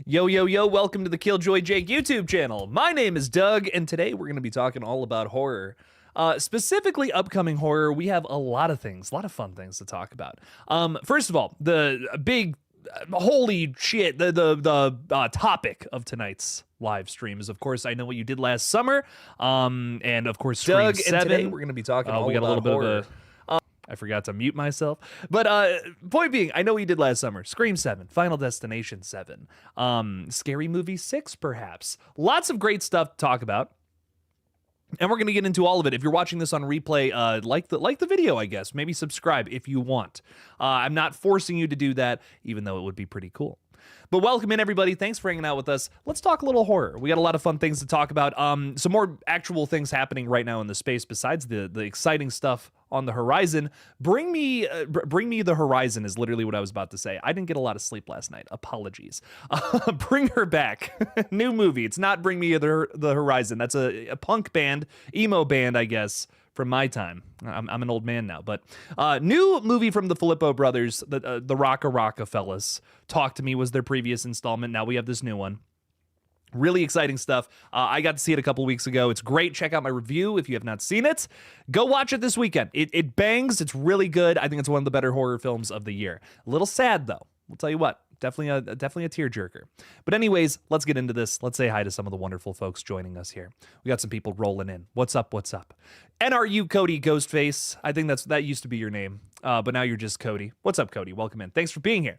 Yo, yo, yo, welcome to the Killjoy Jake YouTube channel. My name is Doug, and today we're going to be talking all about horror. Specifically upcoming horror, we have a lot of things, a lot of fun things to talk about. First of all, the big, holy shit, the topic of tonight's live stream is, of course, I Know What You Did Last Summer, and of course, Scream Doug, 7. and today we're going to be talking all we got about a little horror. bit of a... I forgot to mute myself. But point being, I Know What You Did Last Summer, Scream 7, Final Destination 7, Scary Movie 6, perhaps. Lots of great stuff to talk about. And we're going to get into all of it. If you're watching this on replay, like the video, I guess. Maybe subscribe if you want. I'm not forcing you to do that, even though it would be pretty cool. But welcome in, everybody. Thanks for hanging out with us. Let's talk a little horror. We got a lot of fun things to talk about. Some more actual things happening right now in the space besides the exciting stuff on the horizon. Bring me the horizon is literally what I was about to say. I didn't get a lot of sleep last night. Apologies. Bring her back. New movie. It's not Bring Me the Horizon. That's a punk band, emo band, I guess, from my time. I'm an old man now, but new movie from the Filippo brothers, the Rocka fellas. Talk to Me was their previous installment. Now we have this new one. Really exciting stuff. I got to see it a couple weeks ago. It's great. Check out my review if you have not seen it. Go watch it this weekend. It bangs. It's really good. I think it's one of the better horror films of the year. A little sad though. We'll tell you what. Definitely a tearjerker. But anyways, let's get into this. Let's say hi to some of the wonderful folks joining us here. We got some people rolling in. What's up? What's up? NRU Cody Ghostface. I think that used to be your name, but now you're just Cody. What's up, Cody? Welcome in. Thanks for being here.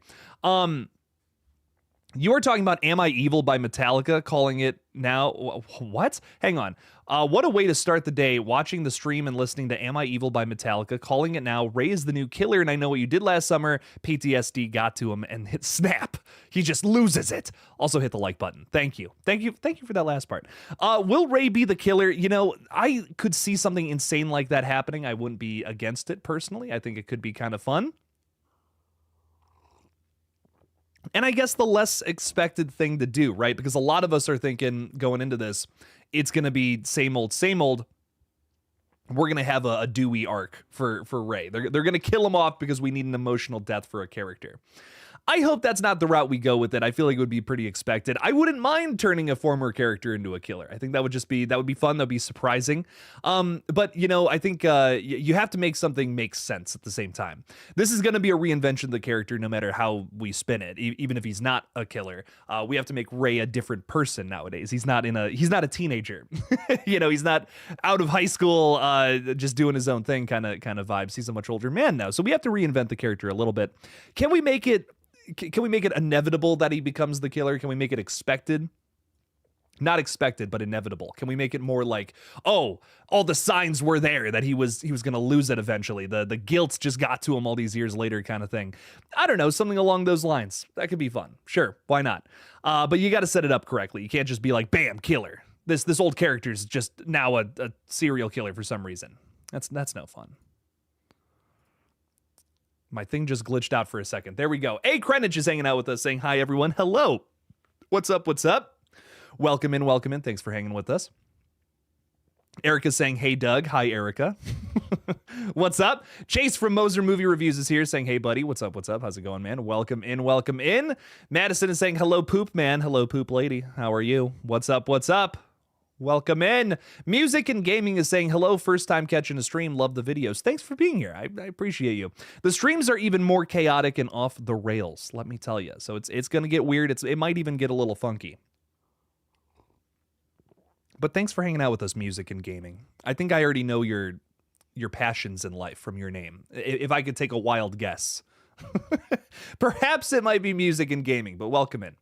You were talking about Am I Evil by Metallica, calling it now. What? Hang on. What a way to start the day, watching the stream and listening to Am I Evil by Metallica, calling it now. Ray is the new killer, and I Know What You Did Last Summer. PTSD got to him and hit snap. He just loses it. Also hit the like button. Thank you. Thank you for that last part. Will Ray be the killer? You know, I could see something insane like that happening. I wouldn't be against it personally. I think it could be kind of fun. And I guess the less expected thing to do, right? Because a lot of us are thinking going into this, it's going to be same old, same old. We're going to have a Dewey arc for Ray. They're going to kill him off because we need an emotional death for a character. I hope that's not the route we go with it. I feel like it would be pretty expected. I wouldn't mind turning a former character into a killer. I think that would be fun. That'd be surprising. But you know, I think you have to make something make sense at the same time. This is going to be a reinvention of the character, no matter how we spin it. Even if he's not a killer, we have to make Ray a different person nowadays. He's not a teenager. You know, he's not out of high school, just doing his own thing kind of vibes. He's a much older man now, so we have to reinvent the character a little bit. Can we make it inevitable that he becomes the killer? Can we make it expected? Not expected, but inevitable. Can we make it more like, oh, all the signs were there that he was going to lose it eventually. The guilt just got to him all these years later kind of thing. I don't know, something along those lines. That could be fun. Sure, why not? But you got to set it up correctly. You can't just be like, bam, killer. This old character's just now a serial killer for some reason. That's no fun. My thing just glitched out for a second. There we go. A Krenich is hanging out with us saying, hi, everyone. Hello. What's up? What's up? Welcome in. Welcome in. Thanks for hanging with us. Erica's saying, hey, Doug. Hi, Erica. What's up? Chase from Moser Movie Reviews is here saying, hey, buddy. What's up? What's up? How's it going, man? Welcome in. Welcome in. Madison is saying, hello, poop man. Hello, poop lady. How are you? What's up? What's up? Welcome in. Music and Gaming is saying, hello, first time catching a stream. Love the videos. Thanks for being here. I appreciate you. The streams are even more chaotic and off the rails, let me tell you. So it's going to get weird. It might even get a little funky. But thanks for hanging out with us, Music and Gaming. I think I already know your passions in life from your name. If I could take a wild guess. Perhaps it might be music and gaming, but welcome in.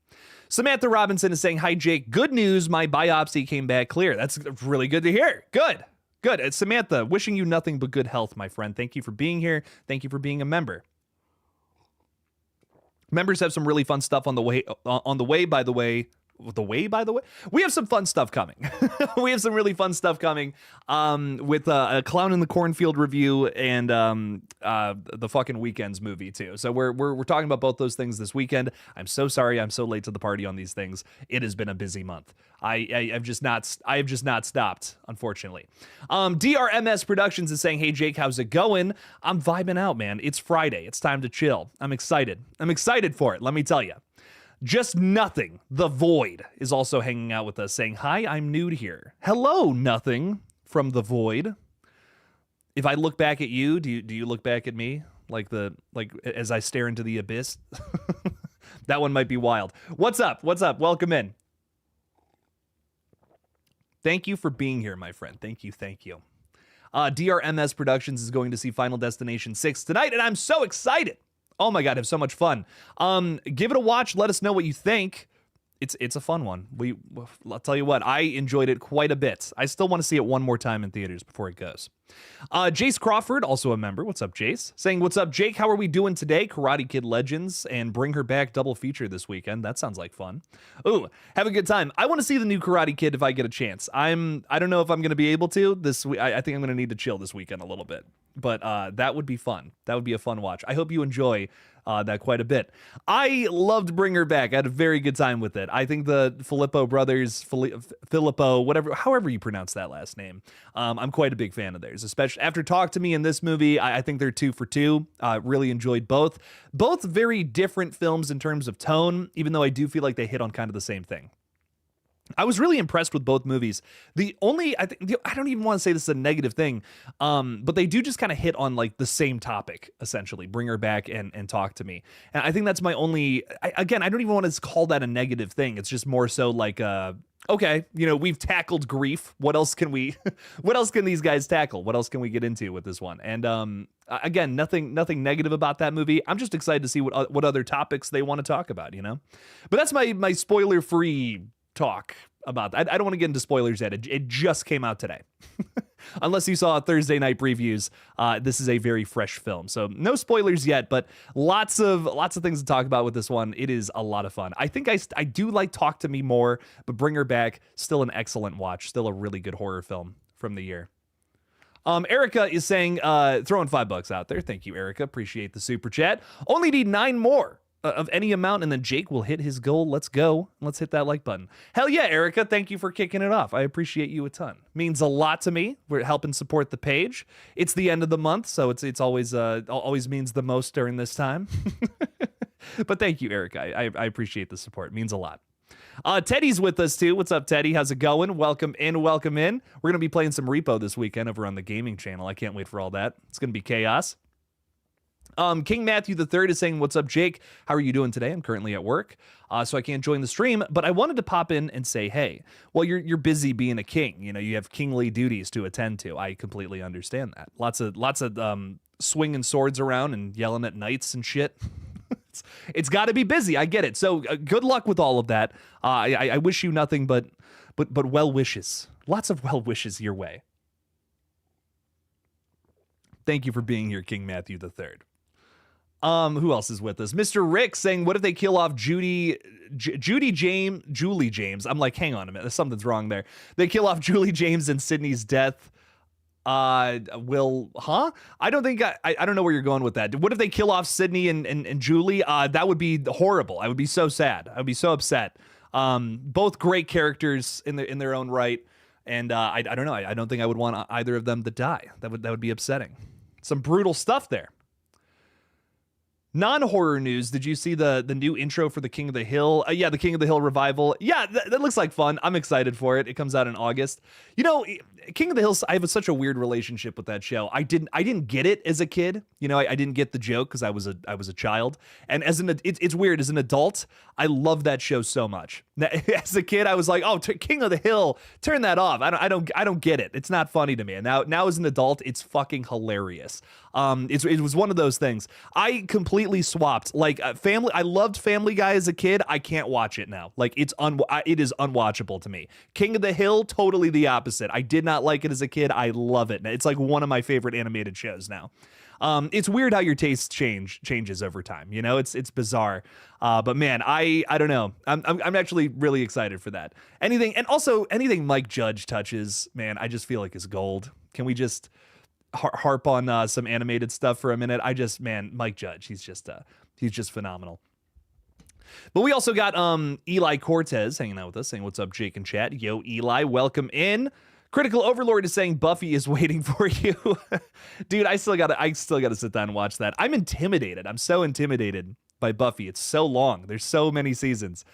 Samantha Robinson is saying, hi, Jake. Good news. My biopsy came back clear. That's really good to hear. Good. It's Samantha, wishing you nothing but good health, my friend. Thank you for being here. Thank you for being a member. Members have some really fun stuff on the way, by the way. We have some fun stuff coming. We have some really fun stuff coming with a Clown in the Cornfield review and the fucking Weekends movie too. So we're talking about both those things this weekend. I'm so sorry I'm so late to the party on these things. It has been a busy month. I have just not stopped, unfortunately. DRMS Productions is saying, hey Jake, how's it going? I'm vibing out, man. It's Friday. It's time to chill. I'm excited for it, let me tell you. Just Nothing, The Void, is also hanging out with us saying, hi, I'm nude here. Hello, Nothing from The Void. If I look back at you, do you look back at me like as I stare into the abyss? That one might be wild. What's up? What's up? Welcome in. Thank you for being here, my friend. Thank you. Thank you. DRMS Productions is going to see Final Destination 6 tonight, and I'm so excited. Oh my God, have so much fun. Give it a watch. Let us know what you think. It's a fun one. I'll tell you what, I enjoyed it quite a bit. I still want to see it one more time in theaters before it goes. Jace Crawford, also a member. What's up, Jace? Saying, what's up, Jake? How are we doing today? Karate Kid Legends and Bring Her Back double feature this weekend. That sounds like fun. Ooh, have a good time. I want to see the new Karate Kid if I get a chance. I don't know if I'm going to be able to this week. I think I'm going to need to chill this weekend a little bit. But that would be fun. That would be a fun watch. I hope you enjoy that quite a bit. I loved Bring Her Back. I had a very good time with it. I think the Filippo brothers, however you pronounce that last name, I'm quite a big fan of theirs, especially after Talk to Me in this movie. I think they're 2 for 2. Really enjoyed both. Both very different films in terms of tone, even though I do feel like they hit on kind of the same thing. I was really impressed with both movies. I don't even want to say this is a negative thing, but they do just kind of hit on like the same topic, essentially. Bring Her Back and Talk to Me. And I think that's my only, I don't even want to call that a negative thing. It's just more so like, okay, we've tackled grief. What else can these guys tackle? What else can we get into with this one? And again, nothing negative about that movie. I'm just excited to see what other topics they want to talk about, But that's my spoiler-free talk about that. I don't want to get into spoilers yet. It just came out today. Unless you saw Thursday night previews, this is a very fresh film. So no spoilers yet, but lots of things to talk about with this one. It is a lot of fun. I think I do like Talk to Me more, but Bring Her Back, still an excellent watch. Still a really good horror film from the year. Erica is saying, throwing $5 out there. Thank you, Erica. Appreciate the super chat. Only need 9 more. Of any amount, and then Jake will hit his goal. Let's go. Let's hit that like button. Hell yeah, Erica. Thank you for kicking it off. I appreciate you a ton. Means a lot to me. We're helping support the page. It's the end of the month, so it's always means the most during this time. But thank you, Erica. I appreciate the support. It means a lot. Teddy's with us too. What's up, Teddy? How's it going? Welcome in. Welcome in. We're gonna be playing some Repo this weekend over on the gaming channel. I can't wait for all that. It's gonna be chaos. King Matthew III is saying, what's up, Jake? How are you doing today? I'm currently at work, so I can't join the stream, but I wanted to pop in and say, hey, well, you're busy being a king. You have kingly duties to attend to. I completely understand that. Lots of swinging swords around and yelling at knights and shit. It's got to be busy. I get it. So good luck with all of that. I wish you nothing but well wishes. Lots of well wishes your way. Thank you for being here, King Matthew III. Who else is with us? Mr. Rick saying, what if they kill off Julie James? I'm like, hang on a minute. Something's wrong there. They kill off Julie James and Sydney's death. I don't think I don't know where you're going with that. What if they kill off Sydney and Julie? That would be horrible. I would be so sad. I would be so upset. Both great characters in their own right. And I don't know. I don't think I would want either of them to die. That would be upsetting. Some brutal stuff there. Non-horror news, did you see the new intro for the King of the Hill? Yeah, the King of the Hill revival. Yeah, that looks like fun. I'm excited for it. It comes out in August. King of the Hill, I have such a weird relationship with that show. I didn't get it as a kid. I didn't get the joke because I was a child. And it's weird. As an adult, I love that show so much. As a kid, I was like, oh, King of the Hill, turn that off. I don't get it. It's not funny to me. And now as an adult, it's fucking hilarious. It was one of those things. I completely swapped. Like Family. I loved Family Guy as a kid. I can't watch it now. Like it is unwatchable to me. King of the Hill, totally the opposite. I did not like it as a kid. I love it. It's like one of my favorite animated shows now. It's weird how your taste changes over time. It's bizarre. But man, I don't know. I'm actually really excited for that. Anything Mike Judge touches, man, I just feel like is gold. Can we just harp on some animated stuff for a minute? Mike Judge, he's just phenomenal. But we also got Eli Cortez hanging out with us, saying, what's up, Jake and chat? Yo, Eli, welcome in. Critical Overlord is saying Buffy is waiting for you. Dude, I still gotta sit down and watch that. I'm intimidated. I'm so intimidated by Buffy. It's so long. There's so many seasons.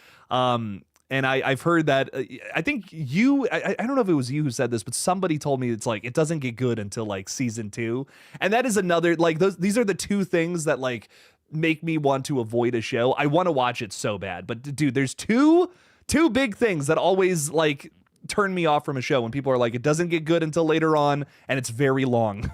And I've heard that, I think I don't know if it was you who said this, but somebody told me it's like, it doesn't get good until like season 2. And that is another, like these are the two things that like make me want to avoid a show. I want to watch it so bad, but dude, there's two big things that always like turn me off from a show when people are like, it doesn't get good until later on and it's very long.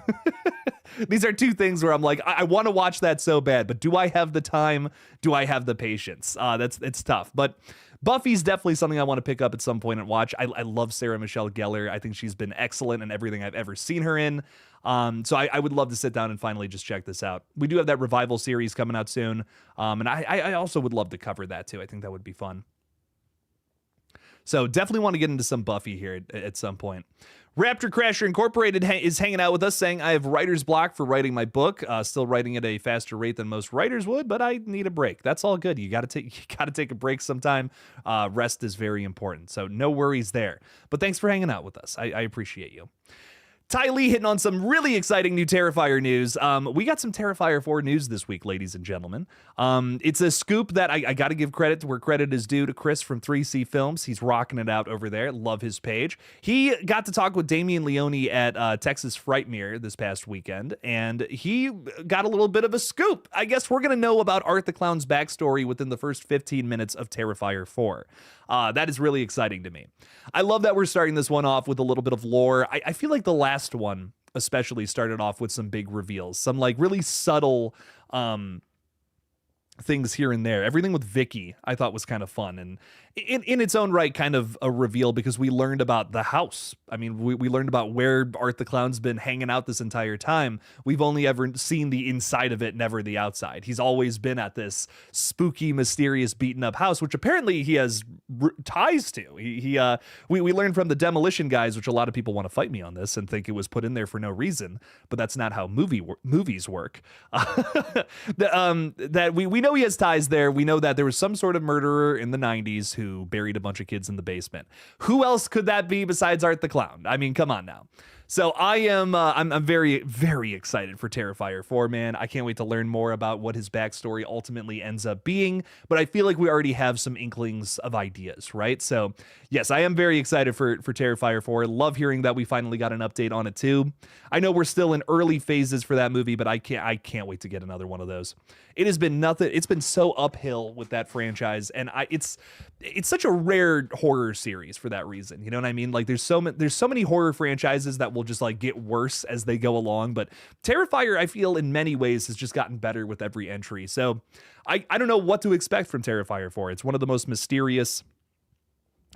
These are two things where I'm like, I want to watch that so bad, but do I have the time? Do I have the patience? It's tough, but Buffy's definitely something I want to pick up at some point and watch. I love Sarah Michelle Gellar. I think she's been excellent in everything I've ever seen her in. So I would love to sit down and finally just check this out. We do have that revival series coming out soon. And I also would love to cover that too. I think that would be fun. So definitely want to get into some Buffy here at some point. Raptor Crasher Incorporated is hanging out with us saying, I have writer's block for writing my book, still writing at a faster rate than most writers would, but I need a break. That's all good. You got to take a break sometime. Rest is very important. So no worries there. But thanks for hanging out with us. I appreciate you. Ty Lee hitting on some really exciting new Terrifier news. We got some Terrifier 4 news this week, ladies and gentlemen. It's a scoop that I got to give credit to where credit is due to Chris from 3C Films. He's rocking it out over there. Love his page. He got to talk with Damian Leone at Texas Frightmare this past weekend, and he got a little bit of a scoop. I guess we're going to know about Art the Clown's backstory within the first 15 minutes of Terrifier 4. That is really exciting to me. I love that we're starting this one off with a little bit of lore. I feel like the last one especially started off with some big reveals, some like really subtle things here and there. Everything with Vicky I thought was kind of fun and in its own right kind of a reveal because we learned about the house. I mean, we learned about where Art the Clown's been hanging out this entire time. We've only ever seen the inside of it, never the outside. He's always been at this spooky, mysterious, beaten up house, which apparently he has ties to. We learned from the Demolition guys, which a lot of people want to fight me on this and think it was put in there for no reason, but that's not how movies work. That we know he has ties there. We know that there was some sort of murderer in the 90s who buried a bunch of kids in the basement. Who else could that be besides Art the Clown? I mean, come on now. So I'm very, very excited for Terrifier 4, man. I can't wait to learn more about what his backstory ultimately ends up being, but I feel like we already have some inklings of ideas, right? So yes, I am very excited for Terrifier 4. Love hearing that we finally got an update on it too. I know we're still in early phases for that movie, but I can't wait to get another one of those. It has been nothing. It's been so uphill with that franchise, and it's such a rare horror series for that reason. You know what I mean? Like there's so many horror franchises that will just like get worse as they go along, but Terrifier, I feel in many ways has just gotten better with every entry. So I don't know what to expect from Terrifier 4. It's one of the most mysterious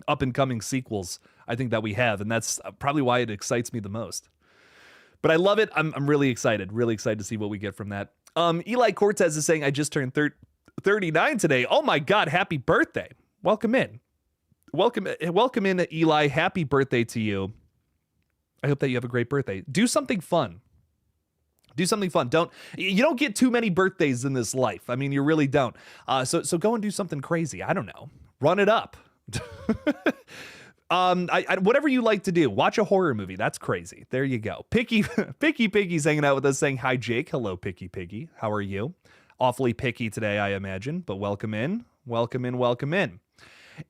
up and coming sequels I think that we have, and that's probably why it excites me the most. But I love it. I'm really excited to see what we get from that. Eli Cortez is saying, I just turned 39 today. Oh my God, happy birthday. Welcome in. Welcome in, Eli. Happy birthday to you. I hope that you have a great birthday. Do something fun. You don't get too many birthdays in this life. I mean, you really don't. So go and do something crazy. I don't know. Run it up. Whatever you like to do. Watch a horror movie. That's crazy. There you go. Picky Piggy's hanging out with us saying, hi, Jake. Hello, Picky Piggy. How are you? Awfully picky today, I imagine, but welcome in.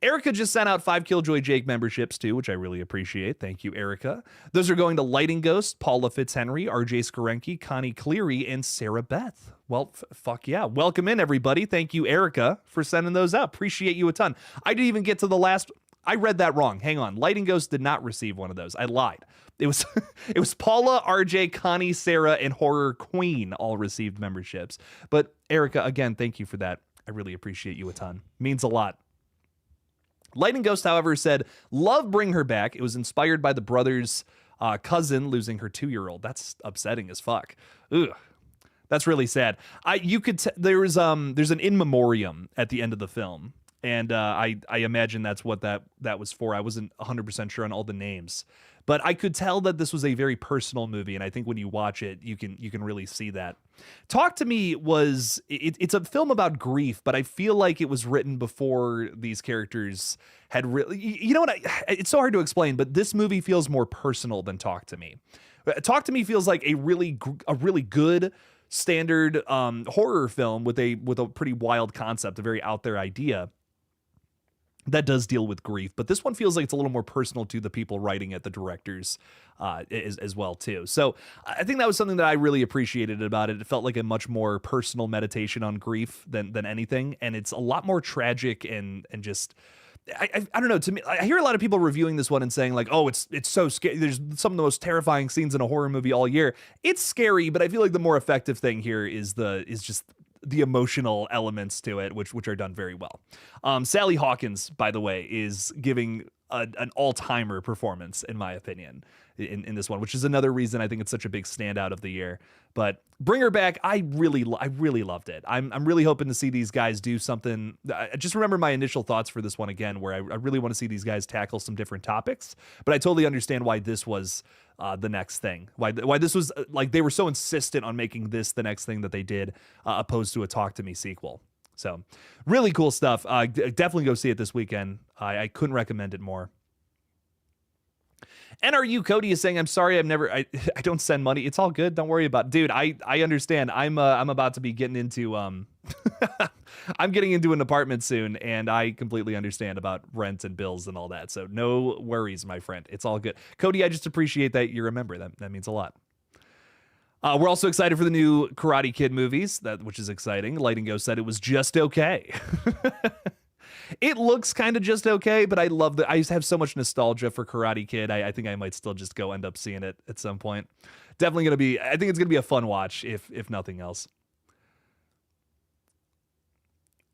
Erica just sent out 5 Killjoy Jake memberships too, which I really appreciate. Thank you, Erica. Those are going to Lighting Ghost, Paula Fitzhenry, RJ Skarenki, Connie Cleary, and Sarah Beth. Well, fuck yeah. Welcome in, everybody. Thank you, Erica, for sending those out. Appreciate you a ton. I didn't even get to the last. I read that wrong. Hang on. Lighting Ghost did not receive one of those. I lied. It was Paula, RJ, Connie, Sarah, and Horror Queen all received memberships. But Erica, again, thank you for that. I really appreciate you a ton. Means a lot. Lighting Ghost, however, said, love Bring Her Back. It was inspired by the brother's cousin losing her 2-year-old. That's upsetting as fuck. Ugh. That's really sad. There's an in memoriam at the end of the film. And I imagine that's what that was for. I wasn't 100% sure on all the names. But I could tell that this was a very personal movie, and I think when you watch it, you can really see that. Talk to Me was it's a film about grief, but I feel like it was written before these characters had really. You know what? It's so hard to explain, but this movie feels more personal than Talk to Me. Talk to Me feels like a really good standard horror film with a pretty wild concept, a very out there idea that does deal with grief. But this one feels like it's a little more personal to the people writing it, the directors as well too. So I think that was something that I really appreciated about it. It felt like a much more personal meditation on grief than anything, and it's a lot more tragic and just. I don't know. To me, I hear a lot of people reviewing this one and saying like, "Oh, it's so scary." There's some of the most terrifying scenes in a horror movie all year. It's scary, but I feel like the more effective thing here is just the emotional elements to it, which are done very well. Sally Hawkins, by the way, is giving an all-timer performance in my opinion in this one, which is another reason I think it's such a big standout of the year. But bring her back. I really loved it. I'm really hoping to see these guys do something. I just remember my initial thoughts for this one again, where I really want to see these guys tackle some different topics. But I totally understand why this was the next thing. Why this was like they were so insistent on making this the next thing that they did, opposed to a Talk to Me sequel. So really cool stuff. Definitely go see it this weekend. I couldn't recommend it more. NRU Cody is saying, I'm sorry, I don't send money. It's all good. Don't worry about it. Dude, I understand. I'm about to be getting into I'm getting into an apartment soon, and I completely understand about rent and bills and all that. So no worries, my friend. It's all good. Cody, I just appreciate that you remember. That means a lot. We're also excited for the new Karate Kid movies, which is exciting. Light and Go said it was just okay. It looks kind of just okay, but I just have so much nostalgia for Karate Kid. I think I might still just go end up seeing it at some point. Definitely I think it's going to be a fun watch if nothing else.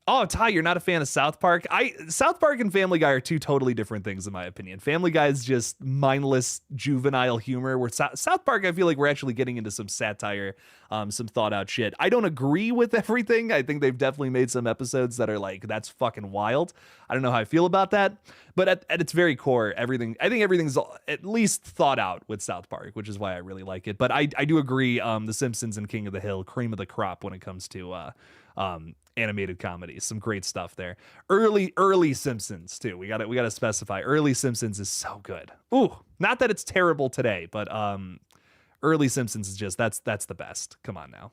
Oh, Ty, you're not a fan of South Park? South Park and Family Guy are two totally different things in my opinion. Family Guy is just mindless juvenile humor, where South Park, I feel like we're actually getting into some satire, some thought out shit. I don't agree with everything. I think they've definitely made some episodes that are like, that's fucking wild. I don't know how I feel about that. But at its very core, I think everything's at least thought out with South Park, which is why I really like it. But I do agree, The Simpsons and King of the Hill, cream of the crop when it comes to animated comedies. Some great stuff there. Early Simpsons too. We gotta specify. Early Simpsons is so good. Ooh, not that it's terrible today, but early Simpsons is just that's the best. Come on now.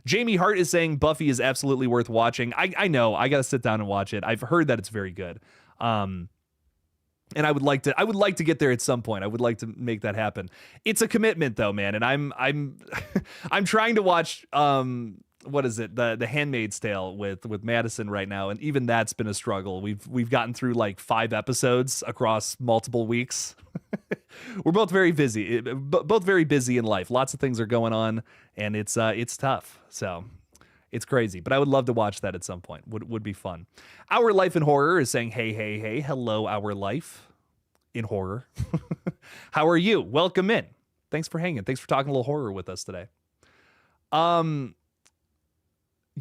Jamie Hart is saying Buffy is absolutely worth watching. I know. I gotta sit down and watch it. I've heard that it's very good. And I would like to get there at some point. I would like to make that happen. It's a commitment though, man. And I'm trying to watch what is it? The Handmaid's Tale with Madison right now, and even that's been a struggle. We've gotten through like 5 episodes across multiple weeks. We're both very busy, in life. Lots of things are going on, and it's tough. So it's crazy, but I would love to watch that at some point. Would be fun. Our Life in Horror is saying, hey, hello, Our Life in Horror. How are you? Welcome in. Thanks for hanging. Thanks for talking a little horror with us today.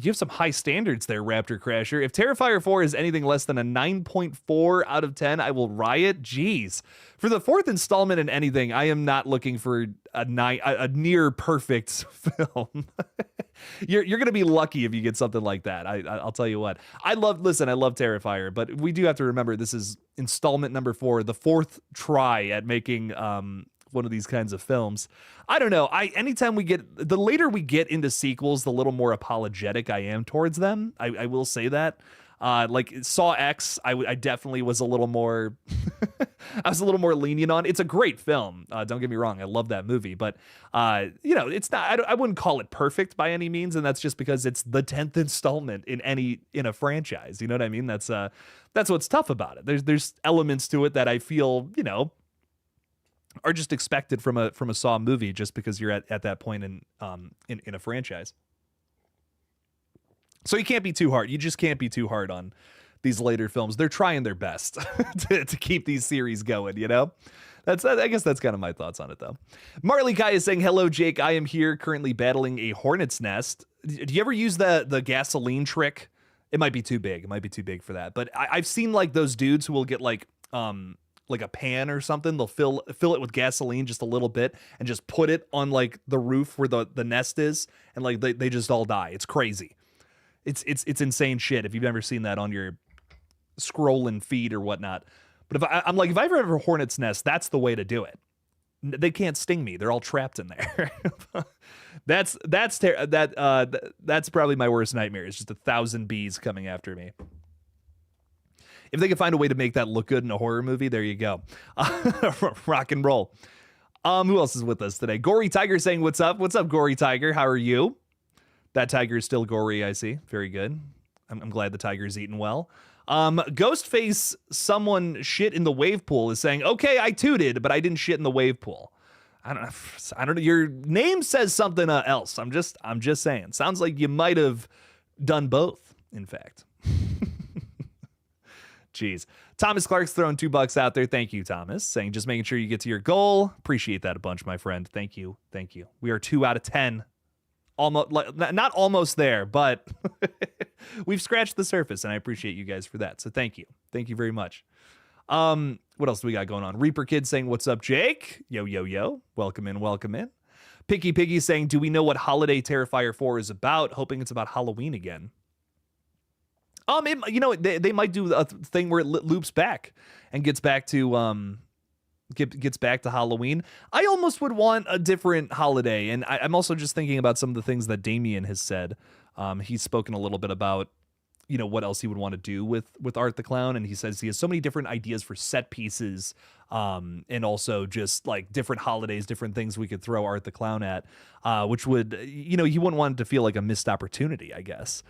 You have some high standards there, Raptor Crasher. If Terrifier 4 is anything less than a 9.4 out of 10, I will riot. Jeez. For the 4th installment in anything, I am not looking for a near perfect film. You're going to be lucky if you get something like that. I'll tell you what. I love Terrifier, but we do have to remember this is installment number 4, the 4th try at making one of these kinds of films. I don't know. Anytime the later we get into sequels, the little more apologetic I am towards them. I will say that. Like Saw X, I definitely was a little more I was a little more lenient on. It's a great film. Don't get me wrong. I love that movie, but it's not, I wouldn't call it perfect by any means. And that's just because it's the 10th installment in a franchise. You know what I mean? That's what's tough about it. There's elements to it that I feel, are just expected from a Saw movie just because you're at that point in a franchise. So you can't be too hard. You just can't be too hard on these later films. They're trying their best to keep these series going, I guess that's kind of my thoughts on it, though. Marley Kai is saying, hello, Jake. I am here currently battling a hornet's nest. Do you ever use the gasoline trick? It might be too big. It might be too big for that. But I've seen like those dudes who will get like a pan or something. They'll fill it with gasoline just a little bit and just put it on like the roof where the nest is. And like they just all die. It's crazy. It's insane shit if you've ever seen that on your scrolling feed or whatnot. But if I ever have a hornet's nest, that's the way to do it. They can't sting me. They're all trapped in there. That's probably my worst nightmare. It's just 1,000 bees coming after me. If they could find a way to make that look good in a horror movie, there you go. Rock and roll. Who else is with us today? Gory Tiger saying, what's up? What's up, Gory Tiger? How are you? That tiger is still gory, I see. Very good. I'm glad the tiger's eating well. Ghostface, someone shit in the wave pool, is saying, okay, I tooted, but I didn't shit in the wave pool. I don't know. Your name says something else. I'm just saying. Sounds like you might have done both, in fact. Jeez. Thomas Clark's throwing $2 out there. Thank you, Thomas. Saying just making sure you get to your goal. Appreciate that a bunch, my friend. Thank you. Thank you. We are 2 out of 10. Almost, not almost there, but we've scratched the surface, and I appreciate you guys for that. So thank you. Thank you very much. What else do we got going on? Reaper Kid saying, what's up, Jake? Yo, yo, yo. Welcome in, welcome in. Picky Piggy saying, do we know what Holiday Terrifier 4 is about? Hoping it's about Halloween again. They might do a thing where it loops back and gets back to gets back to Halloween. I almost would want a different holiday, and I'm also just thinking about some of the things that Damien has said. He's spoken a little bit about what else he would want to do with Art the Clown, and he says he has so many different ideas for set pieces, and also just like different holidays, different things we could throw Art the Clown at, which would he wouldn't want it to feel like a missed opportunity, I guess.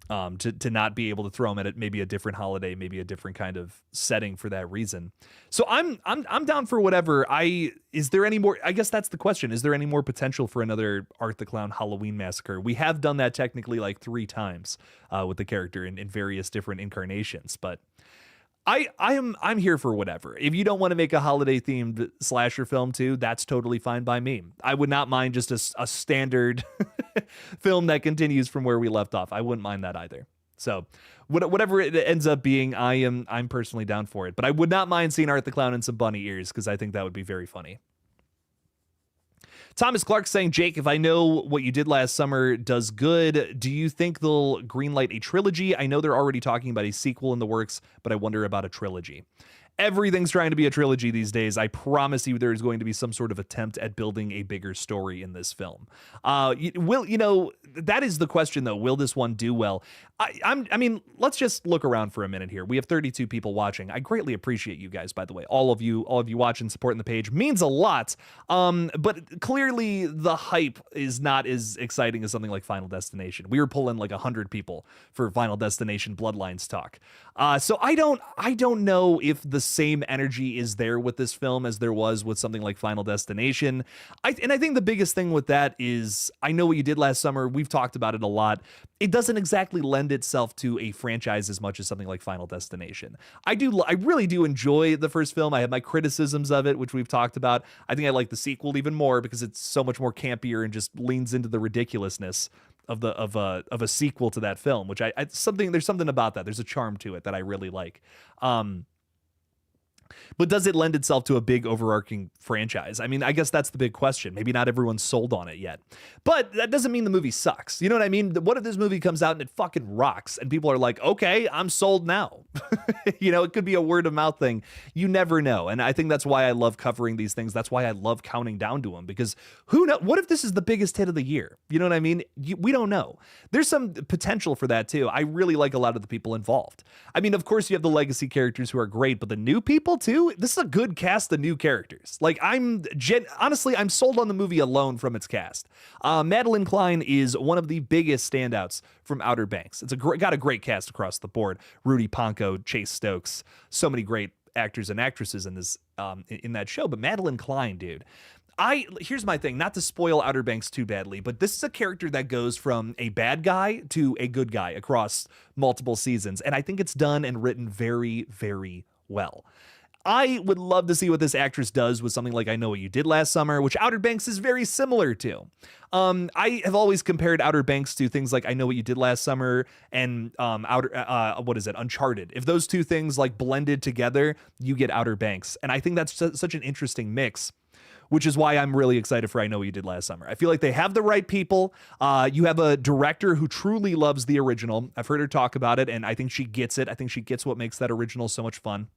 To not be able to throw them at maybe a different holiday, maybe a different kind of setting for that reason. So I'm down for whatever. Is there any more? I guess that's the question. Is there any more potential for another Art the Clown Halloween Massacre? We have done that technically like 3 times with the character in various different incarnations, but I'm here for whatever. If you don't want to make a holiday themed slasher film too, that's totally fine by me. I would not mind just a standard film that continues from where we left off. I wouldn't mind that either. So whatever it ends up being, I'm personally down for it. But I would not mind seeing Art the Clown in some bunny ears, because I think that would be very funny. Thomas Clark saying, Jake, if I know what you did last summer does good, do you think they'll greenlight a trilogy? I know they're already talking about a sequel in the works, but I wonder about a trilogy. Everything's trying to be a trilogy these days. I promise you there is going to be some sort of attempt at building a bigger story in this film. That is the question, though. Will this one do well? I mean, let's just look around for a minute here. We have 32 people watching. I greatly appreciate you guys, by the way. All of you watching, supporting the page means a lot. But clearly the hype is not as exciting as something like Final Destination. We were pulling like 100 people for Final Destination Bloodlines talk. So I don't know if the same energy is there with this film as there was with something like Final Destination. I think the biggest thing with that is, I know what you did last summer. We've talked about it a lot. It doesn't exactly lend itself to a franchise as much as something like Final Destination. I really do enjoy the first film. I have my criticisms of it, which we've talked about. I think I like the sequel even more because it's so much more campier and just leans into the ridiculousness of a sequel to that film, which there's something about that. There's a charm to it that I really like. But does it lend itself to a big overarching franchise? I mean, I guess that's the big question. Maybe not everyone's sold on it yet. But that doesn't mean the movie sucks. You know what I mean? What if this movie comes out and it fucking rocks and people are like, okay, I'm sold now. It could be a word of mouth thing. You never know. And I think that's why I love covering these things. That's why I love counting down to them, because who knows? What if this is the biggest hit of the year? You know what I mean? We don't know. There's some potential for that too. I really like a lot of the people involved. I mean, of course you have the legacy characters who are great, but the new people too, this is a good cast of new characters. Like honestly, I'm sold on the movie alone from its cast. Madeline Klein is one of the biggest standouts from Outer Banks. It's got a great cast across the board. Rudy Ponco, Chase Stokes, so many great actors and actresses in this in that show. But Madeline Klein, dude. Here's my thing, not to spoil Outer Banks too badly, but this is a character that goes from a bad guy to a good guy across multiple seasons. And I think it's done and written very, very well. I would love to see what this actress does with something like I Know What You Did Last Summer, which Outer Banks is very similar to. I have always compared Outer Banks to things like I Know What You Did Last Summer and Uncharted. If those two things like blended together, you get Outer Banks. And I think that's such an interesting mix, which is why I'm really excited for I Know What You Did Last Summer. I feel like they have the right people. You have a director who truly loves the original. I've heard her talk about it, and I think she gets it. I think she gets what makes that original so much fun.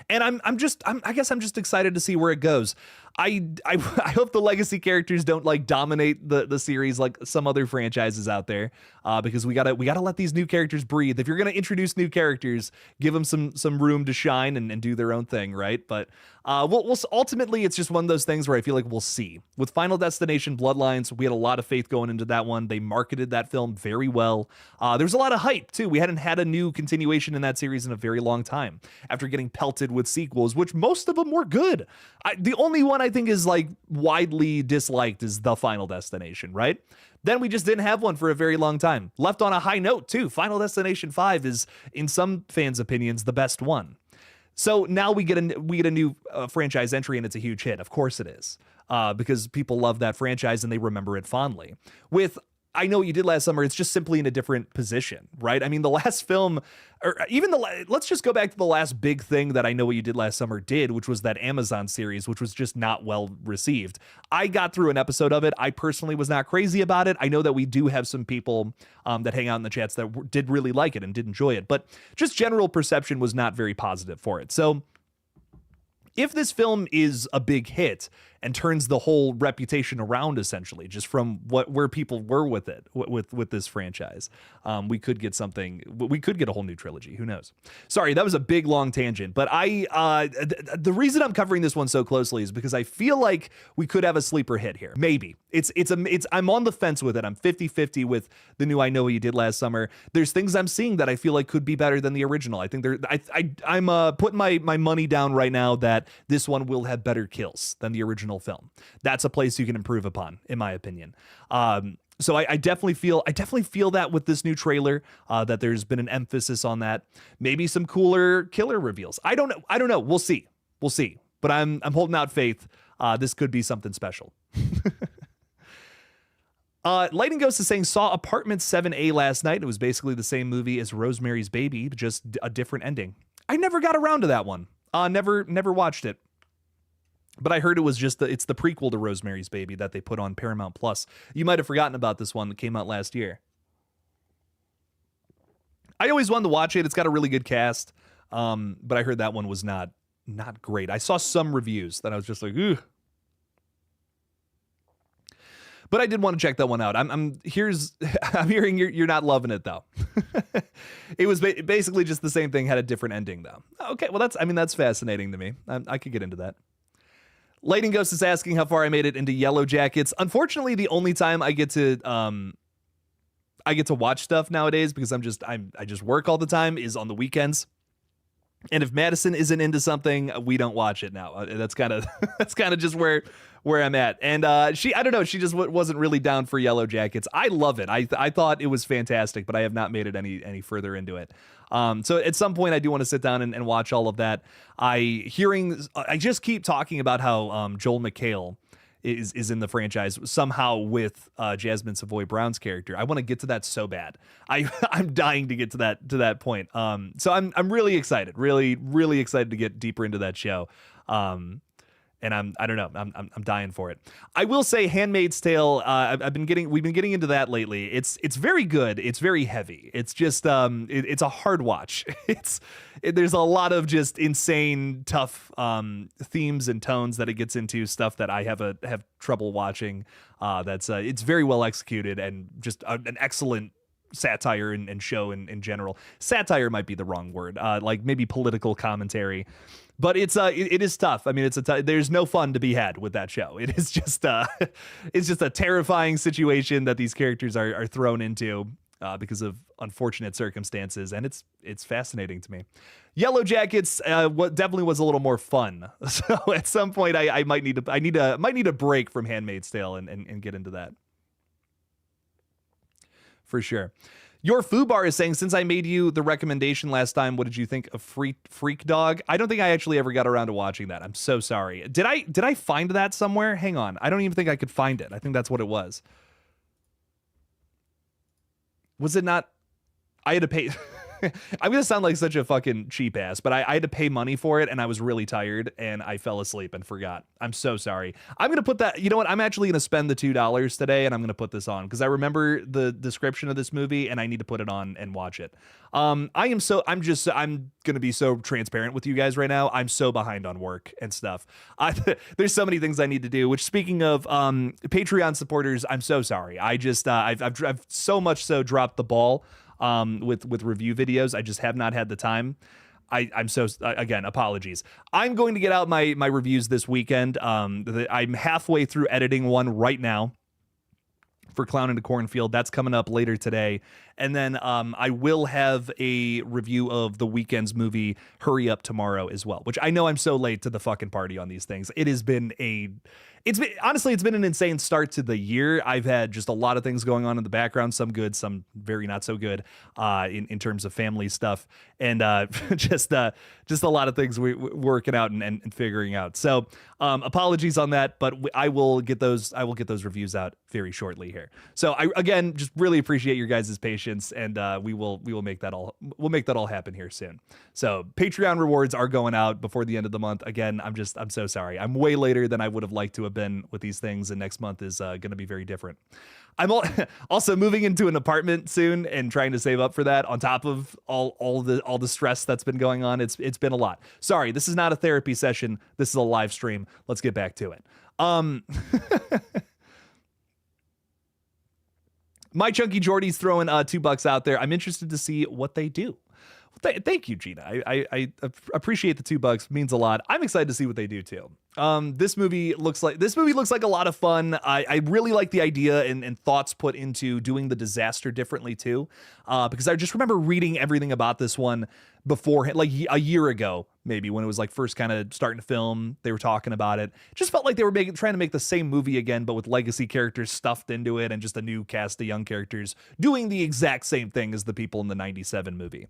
And I guess I'm just excited to see where it goes. I I hope the legacy characters don't like dominate the series like some other franchises out there, because we gotta let these new characters breathe. If you're gonna introduce new characters, give them some room to shine and do their own thing, right? But we'll ultimately, it's just one of those things where I feel like we'll see. With Final Destination Bloodlines, we had a lot of faith going into that one. They marketed that film very well. There's a lot of hype too. We hadn't had a new continuation in that series in a very long time after getting pelted with sequels, which most of them were good. The only one I think is like widely disliked is The Final Destination, right? Then we just didn't have one for a very long time. Left on a high note too. Final Destination 5 is, in some fans' opinions, the best one. So now we get a new franchise entry, and it's a huge hit. Of course it is, because people love that franchise and they remember it fondly. With I Know What You Did Last Summer, it's just simply in a different position, right? I mean, the last film, or even let's just go back to the last big thing that I Know What You Did Last Summer did, which was that Amazon series, which was just not well received. I got through an episode of it. I personally was not crazy about it. I know that we do have some people that hang out in the chats that did really like it and did enjoy it, but just general perception was not very positive for it. So if this film is a big hit and turns the whole reputation around, essentially, just from where people were with it, with this franchise, we could get something. We could get a whole new trilogy. Who knows? Sorry, that was a big long tangent. But the reason I'm covering this one so closely is because I feel like we could have a sleeper hit here. Maybe I'm on the fence with it. I'm 50-50 with the new I Know What You Did Last Summer. There's things I'm seeing that I feel like could be better than the original. I think I'm putting my money down right now that this one will have better kills than the original film. That's a place you can improve upon, in my opinion. So I definitely feel that with this new trailer, that there's been an emphasis on that. Maybe some cooler killer reveals. I don't know. We'll see. But I'm holding out faith. This could be something special. Lightning Ghost is saying, saw Apartment 7A last night. It was basically the same movie as Rosemary's Baby, just a different ending. I never got around to that one. Never watched it. But I heard it was it's the prequel to Rosemary's Baby that they put on Paramount Plus. You might have forgotten about this one that came out last year. I always wanted to watch it. It's got a really good cast. But I heard that one was not great. I saw some reviews that I was just like, ooh. But I did want to check that one out. I'm hearing you're not loving it though. It was basically just the same thing, had a different ending though. Okay, well that's fascinating to me. I could get into that. Lightning Ghost is asking how far I made it into Yellow Jackets. Unfortunately, the only time I get to watch stuff nowadays, because I just work all the time, is on the weekends. And if Madison isn't into something, we don't watch it now. That's kind of just where I'm at. And I don't know, she just wasn't really down for Yellow Jackets. I love it. I thought it was fantastic, but I have not made it any further into it. So at some point I do want to sit down and watch all of that. I just keep talking about how Joel McHale is in the franchise somehow with Jasmine Savoy Brown's character. I want to get to that so bad. I'm dying to get to that point. So I'm really excited, really excited to get deeper into that show. And I don't know, I'm dying for it. I will say Handmaid's Tale, we've been getting into that lately. It's very good. It's very heavy. It's just it's a hard watch. There's a lot of just insane tough themes and tones that it gets into, stuff that I have trouble watching. It's very well executed and just an excellent satire and show in general. Satire might be the wrong word. Like maybe political commentary. But it is tough. I mean, there's no fun to be had with that show. It is just it's just a terrifying situation that these characters are thrown into because of unfortunate circumstances, and it's fascinating to me. Yellow Jackets definitely was a little more fun. So at some point, I might need a break from Handmaid's Tale and get into that for sure. Your Fubar is saying, since I made you the recommendation last time, what did you think of Freak Dog? I don't think I actually ever got around to watching that. I'm so sorry. Did I find that somewhere? Hang on. I don't even think I could find it. I think that's what it was. Was it not? I had to pay. I'm gonna sound like such a fucking cheap ass, but I had to pay money for it, and I was really tired, and I fell asleep and forgot. I'm so sorry. I'm gonna put that. You know what? I'm actually gonna spend the $2 today, and I'm gonna put this on because I remember the description of this movie, and I need to put it on and watch it. I'm gonna be so transparent with you guys right now. I'm so behind on work and stuff. There's so many things I need to do. Which, speaking of Patreon supporters, I'm so sorry. I've so much so dropped the ball with review videos. I just have not had the time. I'm so again, apologies. I'm going to get out my reviews this weekend. I'm halfway through editing one right now for Clown in a Cornfield. That's coming up later today. And then I will have a review of the weekend's movie Hurry Up tomorrow as well, which I know I'm so late to the fucking party on these things. It's been honestly, it's been an insane start to the year. I've had just a lot of things going on in the background, some good, some very not so good in terms of family stuff, and just a lot of things we're working out and figuring out. So apologies on that, but I will get those reviews out very shortly here. So I again just really appreciate your guys' patience, and we will make that all happen here soon. So Patreon rewards are going out before the end of the month. Again, I'm so sorry. I'm way later than I would have liked to have been with these things, and next month is going to be very different. I'm also moving into an apartment soon and trying to save up for that on top of all the stress that's been going on. It's been a lot. Sorry, this is not a therapy session. This is a live stream. Let's get back to it. My Chunky Jordy's throwing $2 out there. I'm interested to see what they do. Thank you, Gina. I appreciate the $2. Means a lot. I'm excited to see what they do too. This movie looks like a lot of fun. I really like the idea and thoughts put into doing the disaster differently too, because I just remember reading everything about this one beforehand, like a year ago, maybe when it was like first kind of starting to film. They were talking about it. Just felt like they were trying to make the same movie again, but with legacy characters stuffed into it and just a new cast of young characters doing the exact same thing as the people in the '97 movie.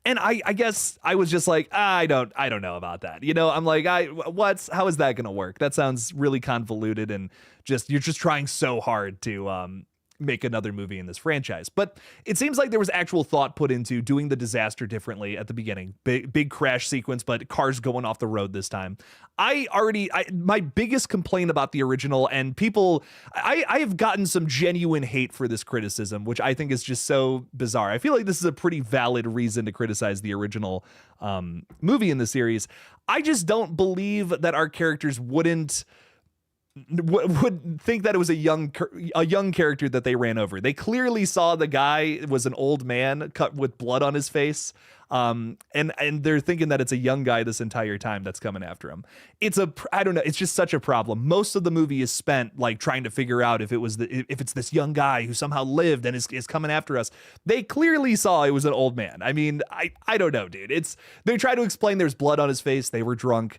And I guess I was just like, I don't know about that. You know, I'm like, how is that going to work? That sounds really convoluted, and you're just trying so hard to make another movie in this franchise. But it seems like there was actual thought put into doing the disaster differently at the beginning. Big crash sequence, but cars going off the road this time. My biggest complaint about the original, and people, I have gotten some genuine hate for this criticism, which I think is just so bizarre. I feel like this is a pretty valid reason to criticize the original movie in the series. I just don't believe that our characters would think that it was a young character that they ran over. They clearly saw the guy was an old man cut with blood on his face, and they're thinking that it's a young guy this entire time that's coming after him. I don't know. It's just such a problem. Most of the movie is spent like trying to figure out if it's this young guy who somehow lived and is coming after us. They clearly saw it was an old man. I mean, I don't know, dude. They try to explain there's blood on his face. They were drunk.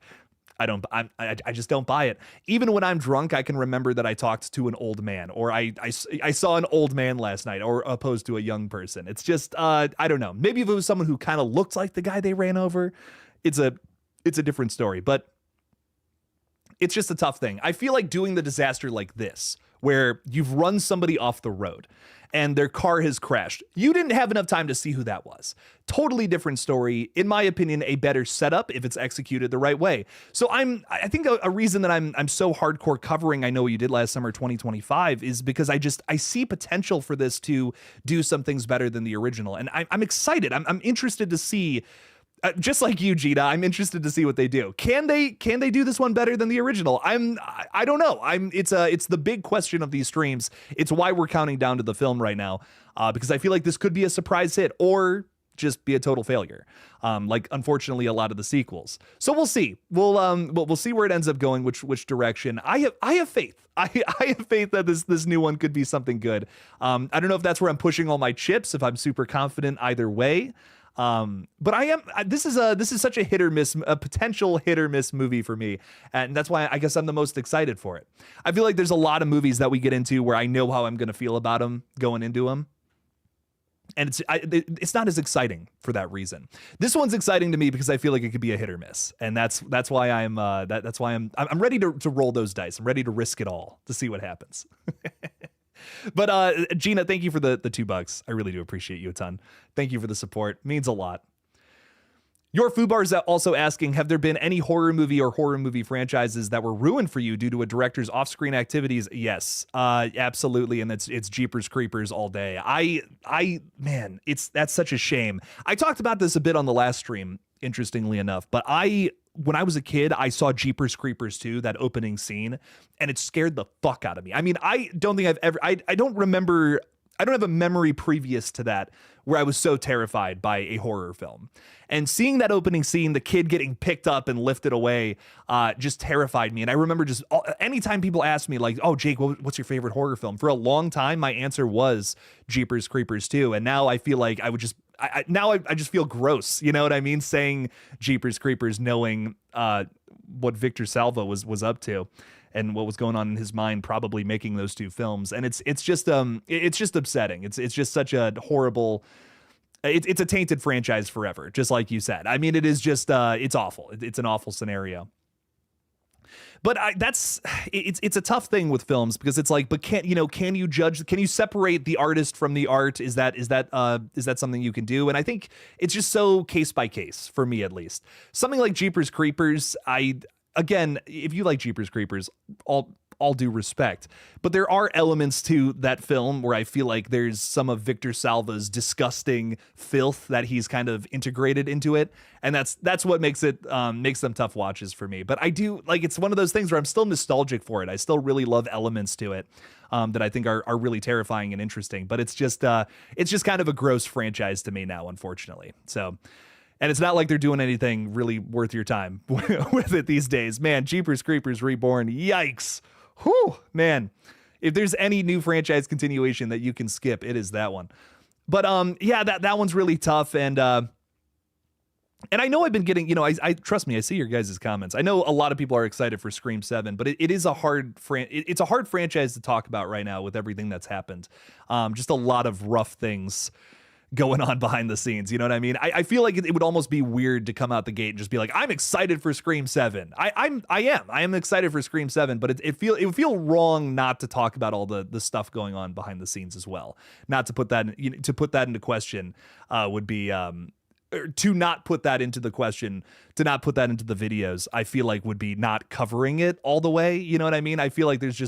I just don't buy it. Even when I'm drunk, I can remember that I talked to an old man, or I saw an old man last night, or opposed to a young person. It's just, I don't know. Maybe if it was someone who kind of looked like the guy they ran over, it's a different story, but it's just a tough thing. I feel like doing the disaster like this, where you've run somebody off the road and their car has crashed. You didn't have enough time to see who that was. Totally different story. In my opinion, a better setup if it's executed the right way. So I think a reason that I'm so hardcore covering I Know What You Did Last Summer 2025 is because I see potential for this to do some things better than the original. And I'm excited. I'm interested to see. Just like you, Gina, I'm interested to see what they do. Can they do this one better than the original? I don't know. It's the big question of these streams. It's why we're counting down to the film right now, because I feel like this could be a surprise hit or just be a total failure. Like unfortunately a lot of the sequels. So we'll see. We'll see where it ends up going, which direction. I have faith. I have faith that this new one could be something good. I don't know if that's where I'm pushing all my chips, if I'm super confident either way. But this is such a hit or miss, a potential hit or miss movie for me. And that's why I guess I'm the most excited for it. I feel like there's a lot of movies that we get into where I know how I'm going to feel about them going into them. And it's not as exciting for that reason. This one's exciting to me because I feel like it could be a hit or miss. And that's why I'm ready to roll those dice. I'm ready to risk it all to see what happens. But Gina, thank you for the $2. I really do appreciate you a ton. Thank you for the support. Means a lot. Your Fubar is also asking, have there been any horror movie or horror movie franchises that were ruined for you due to a director's off-screen activities? Yes, absolutely, and it's Jeepers Creepers all day. Man, that's such a shame. I talked about this a bit on the last stream, interestingly enough, but when I was a kid, I saw Jeepers Creepers 2, that opening scene, and it scared the fuck out of me. I mean, I don't think I've ever, I don't remember, I don't have a memory previous to that where I was so terrified by a horror film. And seeing that opening scene, the kid getting picked up and lifted away, just terrified me. And I remember just anytime people ask me like, oh, Jake, what's your favorite horror film? For a long time, my answer was Jeepers Creepers 2. And now I feel like I would just, now I just feel gross. You know what I mean? Saying Jeepers Creepers, knowing what Victor Salva was up to and what was going on in his mind, probably making those two films. And it's just upsetting. It's just such a horrible, it's a tainted franchise forever, just like you said. I mean, it is just, it's awful. It's an awful scenario. But it's a tough thing with films because it's like, but can you judge? Can you separate the artist from the art? Is that something you can do? And I think it's just so case by case for me, at least. Something like Jeepers Creepers, again, if you like Jeepers Creepers, all due respect, but there are elements to that film where I feel like there's some of Victor Salva's disgusting filth that he's kind of integrated into it, and that's what makes them tough watches for me. But I do like, it's one of those things where I'm still nostalgic for it. I still really love elements to it that I think are really terrifying and interesting. But it's just kind of a gross franchise to me now, unfortunately. So. And it's not like they're doing anything really worth your time with it these days. Man, Jeepers Creepers Reborn, yikes. Whew, man. If there's any new franchise continuation that you can skip, it is that one. But yeah, that one's really tough. And I know I've been getting, I trust me, I see your guys' comments. I know a lot of people are excited for Scream 7, but it is a hard it's a hard franchise to talk about right now with everything that's happened. Just a lot of rough things going on behind the scenes. You know what I mean? I feel like it would almost be weird to come out the gate and just be like, I'm excited for Scream 7. I am excited for Scream 7, but it would feel wrong not to talk about all the stuff going on behind the scenes as well. Not to put that into question would be to not put that into the question, to not put that into the videos, I feel like would be not covering it all the way. You know what I mean? I feel like there's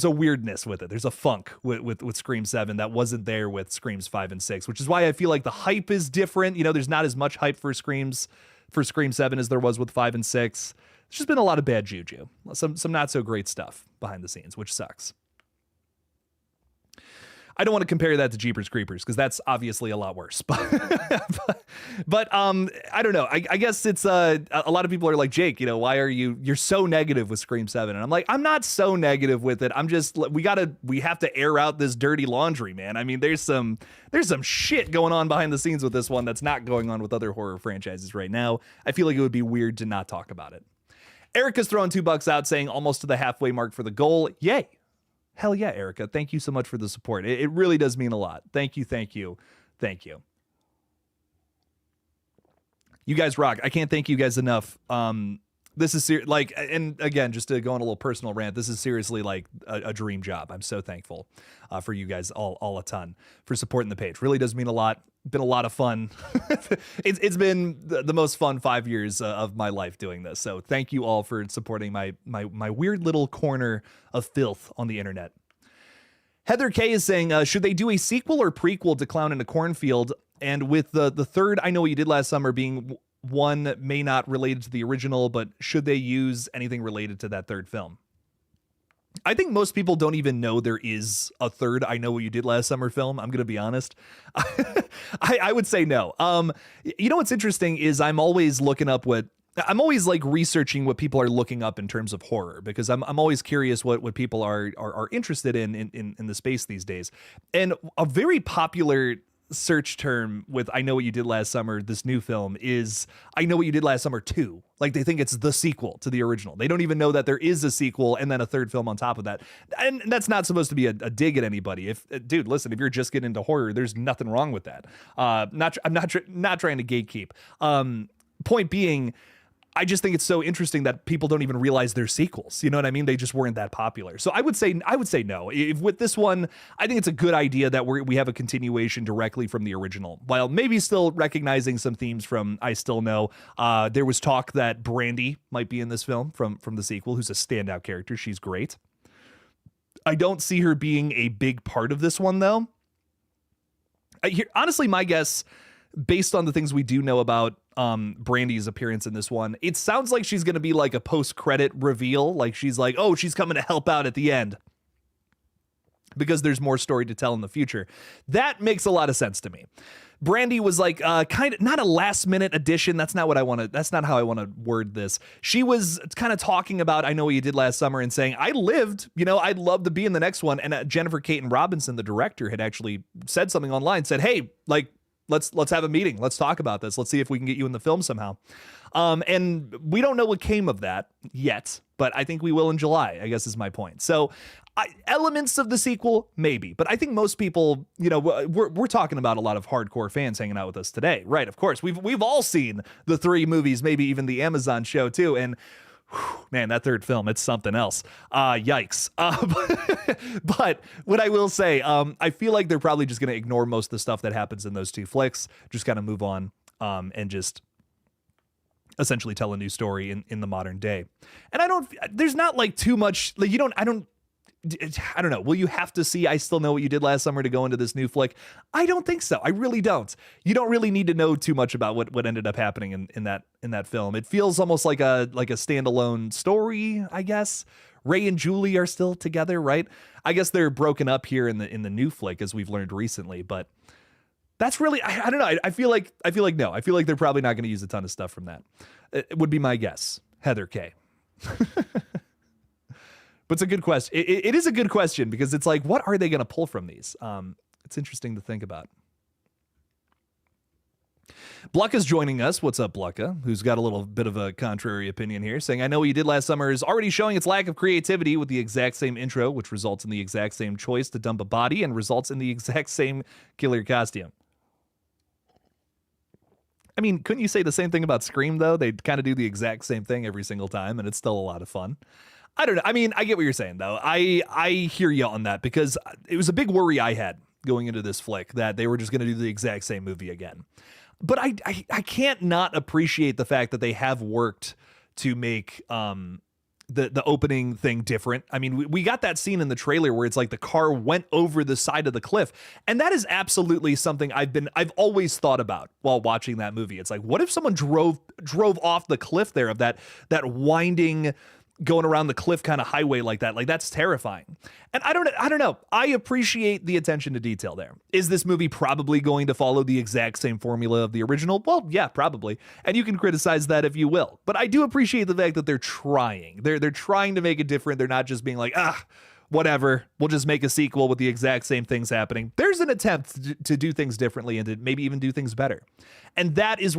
a weirdness with it. There's a funk with Scream 7 that wasn't there with Screams 5 and 6, which is why I feel like the hype is different. There's not as much hype for Scream 7 as there was with 5 and 6. There's just been a lot of bad juju, some not so great stuff behind the scenes, which sucks. I don't want to compare that to Jeepers Creepers because that's obviously a lot worse. But I don't know. I guess it's a lot of people are like, Jake, why are you're so negative with Scream 7? And I'm like, I'm not so negative with it. I'm just, we have to air out this dirty laundry, man. I mean, there's some shit going on behind the scenes with this one that's not going on with other horror franchises right now. I feel like it would be weird to not talk about it. Erica's throwing $2 out saying almost to the halfway mark for the goal. Yay. Hell yeah, Erica. Thank you so much for the support. It really does mean a lot. Thank you. You guys rock. I can't thank you guys enough. This is and again, just to go on a little personal rant, this is seriously like a dream job. I'm so thankful for you guys all a ton for supporting the page. Really does mean a lot. Been a lot of fun. It's been the most fun 5 years of my life doing this. So thank you all for supporting my weird little corner of filth on the internet. Heather K is saying, should they do a sequel or prequel to Clown in a Cornfield? And with the third I Know What You Did Last Summer being one may not related to the original, but should they use anything related to that third film? I think most people don't even know there is a third I Know What You Did Last Summer film. I'm going to be honest. I would say no. What's interesting is I'm always like researching what people are looking up in terms of horror, because I'm always curious what people are interested in the space these days. And a very popular search term with I Know What You Did Last Summer, this new film, is I Know What You Did Last Summer 2. Like, they think it's the sequel to the original. They don't even know that there is a sequel and then a third film on top of that. And that's not supposed to be a dig at anybody. Dude, listen, if you're just getting into horror, there's nothing wrong with that. I'm not trying to gatekeep. Point being, I just think it's so interesting that people don't even realize they're sequels. You know what I mean? They just weren't that popular. So I would say no. If with this one, I think it's a good idea that we have a continuation directly from the original, while maybe still recognizing some themes from I Still Know. There was talk that Brandy might be in this film from the sequel, who's a standout character. She's great. I don't see her being a big part of this one, though. Honestly, my guess, based on the things we do know about Brandy's appearance in this one, it sounds like she's going to be like a post-credit reveal. Like she's like, oh, she's coming to help out at the end because there's more story to tell in the future. That makes a lot of sense to me. Brandy was like kind of not a last minute addition. That's not how I want to word this. She was kind of talking about I Know What You Did Last Summer and saying, I lived, I'd love to be in the next one. And Jennifer Caton Robinson, the director, had actually said something online, said, hey, like, let's have a meeting. Let's talk about this. Let's see if we can get you in the film somehow. And we don't know what came of that yet, but I think we will in July, I guess is my point. So elements of the sequel, maybe, but I think most people, we're talking about a lot of hardcore fans hanging out with us today, right? Of course, we've all seen the 3 movies, maybe even the Amazon show too, and man, that third film, it's something else. Yikes. But what I will say, I feel like they're probably just going to ignore most of the stuff that happens in those 2 flicks, just kind of move on and just essentially tell a new story in the modern day. And there's not like too much, like I don't know. Will you have to see I Still Know What You Did Last Summer to go into this new flick? I don't think so. I really don't. You don't really need to know too much about what ended up happening in that film. It feels almost like a standalone story, I guess. Ray and Julie are still together, right? I guess they're broken up here in the new flick, as we've learned recently, but that's really I don't know. I feel like no. I feel like they're probably not going to use a ton of stuff from that. It would be my guess. Heather K. But it's a good question. It is a good question because it's like, what are they going to pull from these? It's interesting to think about. Blucka's joining us. What's up, Blucka? Who's got a little bit of a contrary opinion here, saying, I Know What You Did Last Summer is already showing its lack of creativity with the exact same intro, which results in the exact same choice to dump a body and results in the exact same killer costume. I mean, couldn't you say the same thing about Scream, though? They kind of do the exact same thing every single time, and it's still a lot of fun. I don't know. I mean, I get what you're saying, though. I hear you on that because it was a big worry I had going into this flick that they were just going to do the exact same movie again. But I can't not appreciate the fact that they have worked to make the opening thing different. I mean, we got that scene in the trailer where it's like the car went over the side of the cliff, and that is absolutely something I've always thought about while watching that movie. It's like, what if someone drove off the cliff there of that winding, going around the cliff kind of highway like that? Like, that's terrifying. And I don't know. I appreciate the attention to detail there. Is this movie probably going to follow the exact same formula of the original? Well, yeah, probably. And you can criticize that if you will. But I do appreciate the fact that they're trying. They're trying to make it different. They're not just being like, whatever, we'll just make a sequel with the exact same things happening. There's an attempt to do things differently and to maybe even do things better. And that is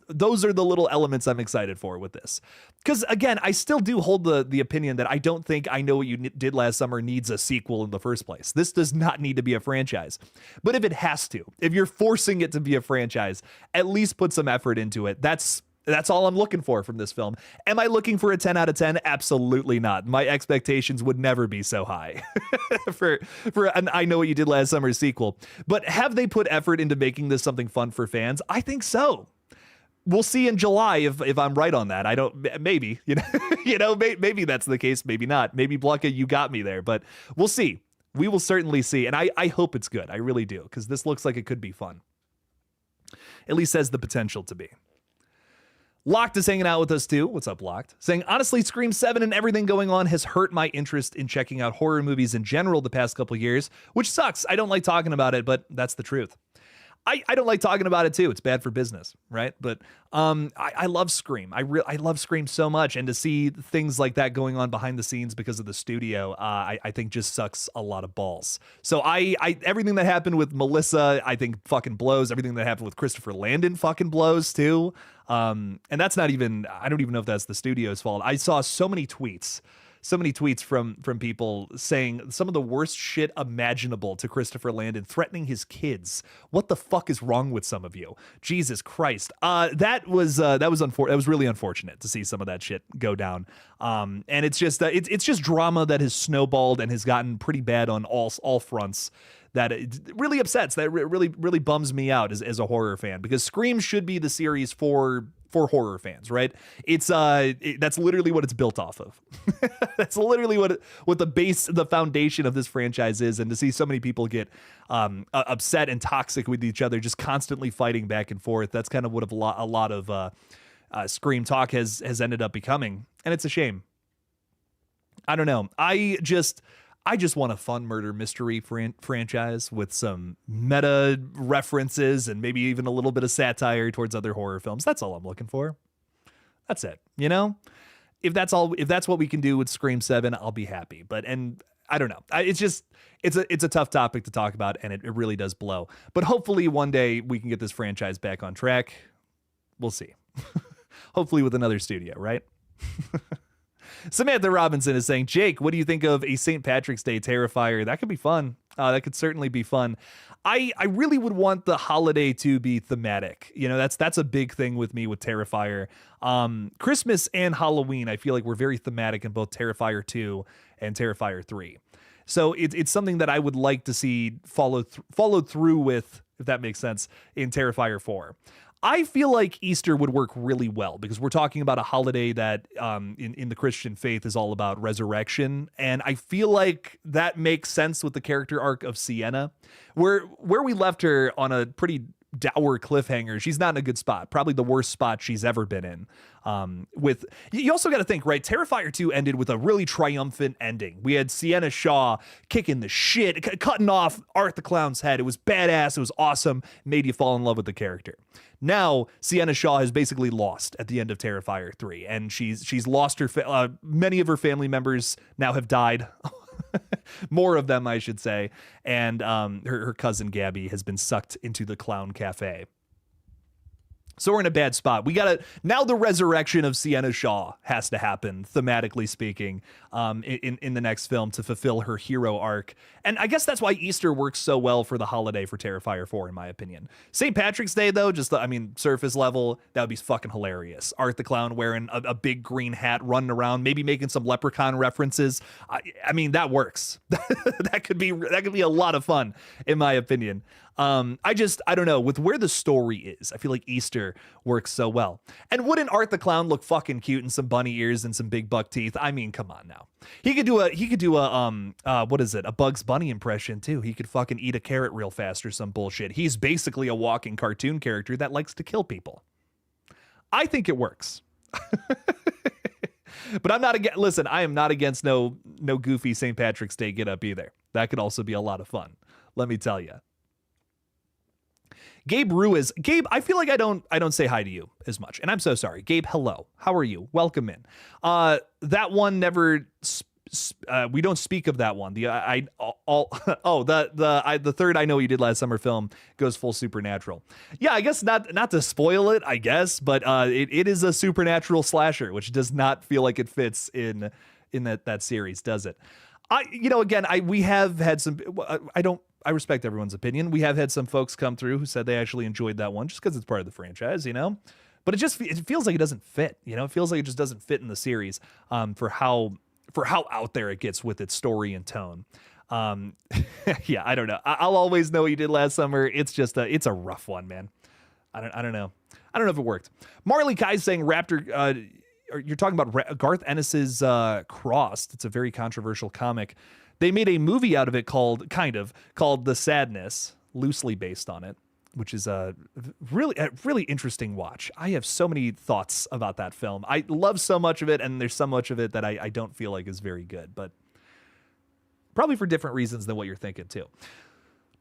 those are the little elements I'm excited for with this. Because again, I still do hold the opinion that I don't think I Know What You Did Last Summer needs a sequel in the first place. This does not need to be a franchise. But if it has to, if you're forcing it to be a franchise, at least put some effort into it. That's all I'm looking for from this film. Am I looking for a 10 out of 10? Absolutely not. My expectations would never be so high for an I Know What You Did Last Summer sequel. But have they put effort into making this something fun for fans? I think so. We'll see in July if I'm right on that. I don't, maybe, maybe that's the case. Maybe not. Maybe Blucka, you got me there, but we'll see. We will certainly see. And I hope it's good. I really do. Because this looks like it could be fun. At least has the potential to be. Locked is hanging out with us too. What's up, Locked? Saying, honestly, Scream 7 and everything going on has hurt my interest in checking out horror movies in general the past couple years, which sucks. I don't like talking about it, but that's the truth. I don't like talking about it too. It's bad for business, right? But I love Scream. I love Scream so much, and to see things like that going on behind the scenes because of the studio, I think just sucks a lot of balls. So I everything that happened with Melissa, I think fucking blows. Everything that happened with Christopher Landon fucking blows too. And that's not even, I don't even know if that's the studio's fault. I saw so many tweets so many tweets from people saying some of the worst shit imaginable to Christopher Landon, threatening his kids. What the fuck is wrong with some of you? Jesus Christ. That was really unfortunate to see some of that shit go down. And it's just drama that has snowballed and has gotten pretty bad on all fronts. That it really upsets. That really bums me out as a horror fan, because Scream should be the series for horror fans, right? It's that's literally what it's built off of. That's literally what the foundation of this franchise is. And to see so many people get upset and toxic with each other, just constantly fighting back and forth, that's kind of what a lot of Scream talk has ended up becoming, and it's a shame. I don't know. I just want a fun murder mystery franchise with some meta references and maybe even a little bit of satire towards other horror films. That's all I'm looking for. That's it. You know, if that's what we can do with Scream 7, I'll be happy. And I don't know. It's a tough topic to talk about, and it really does blow. But hopefully one day we can get this franchise back on track. We'll see. Hopefully with another studio, right? Samantha Robinson is saying, Jake, what do you think of a St. Patrick's Day Terrifier? That could be fun. That could certainly be fun. I really would want the holiday to be thematic. You know, that's a big thing with me with Terrifier. Christmas and Halloween, I feel like we're very thematic in both Terrifier 2 and Terrifier 3. So it's something that I would like to see followed through with, if that makes sense, in Terrifier 4. I feel like Easter would work really well because we're talking about a holiday that in the Christian faith is all about resurrection. And I feel like that makes sense with the character arc of Sienna, where we left her on a pretty dour cliffhanger. She's not in a good spot, probably the worst spot she's ever been in. You also got to think, right? Terrifier 2 ended with a really triumphant ending. We had Sienna Shaw kicking the shit, cutting off Art the Clown's head. It was badass. It was awesome. Made you fall in love with the character. Now, Sienna Shaw has basically lost at the end of Terrifier 3, and she's lost her. Many of her family members now have died. More of them, I should say. And her cousin Gabby has been sucked into the clown cafe. So we're in a bad spot. Now the resurrection of Sienna Shaw has to happen, thematically speaking, in the next film to fulfill her hero arc. And I guess that's why Easter works so well for the holiday for Terrifier 4, in my opinion. St. Patrick's Day, though, surface level, that would be fucking hilarious. Art the Clown wearing a big green hat, running around, maybe making some leprechaun references. I mean, that works. That could be a lot of fun, in my opinion. I don't know, with where the story is, I feel like Easter works so well. And wouldn't Art the Clown look fucking cute in some bunny ears and some big buck teeth? I mean, come on now. He could do a Bugs Bunny impression too. He could fucking eat a carrot real fast or some bullshit. He's basically a walking cartoon character that likes to kill people. I think it works. But I'm not against, listen, I am not against no goofy St. Patrick's Day get up either. That could also be a lot of fun. Let me tell you. Gabe Ruiz. Gabe, I feel like I don't say hi to you as much, and I'm so sorry. Gabe, hello. How are you? Welcome in. That one never. We don't speak of that one. The third I Know You Did Last Summer film goes full supernatural. Yeah, I guess not to spoil it, I guess, but it is a supernatural slasher, which does not feel like it fits in that series, does it? We have had some. I respect everyone's opinion. We have had some folks come through who said they actually enjoyed that one just because it's part of the franchise, you know. But it feels like it doesn't fit. You know, it feels like it just doesn't fit in the series for how out there it gets with its story and tone. Yeah, I don't know. I'll always know what you did last summer. It's a rough one, man. I don't know. I don't know if it worked. Marley Kai saying Raptor. You're talking about Garth Ennis's Crossed. It's a very controversial comic. They made a movie out of it called The Sadness, loosely based on it, which is a really interesting watch. I have so many thoughts about that film. I love so much of it, and there's so much of it that I don't feel like is very good, but probably for different reasons than what you're thinking too.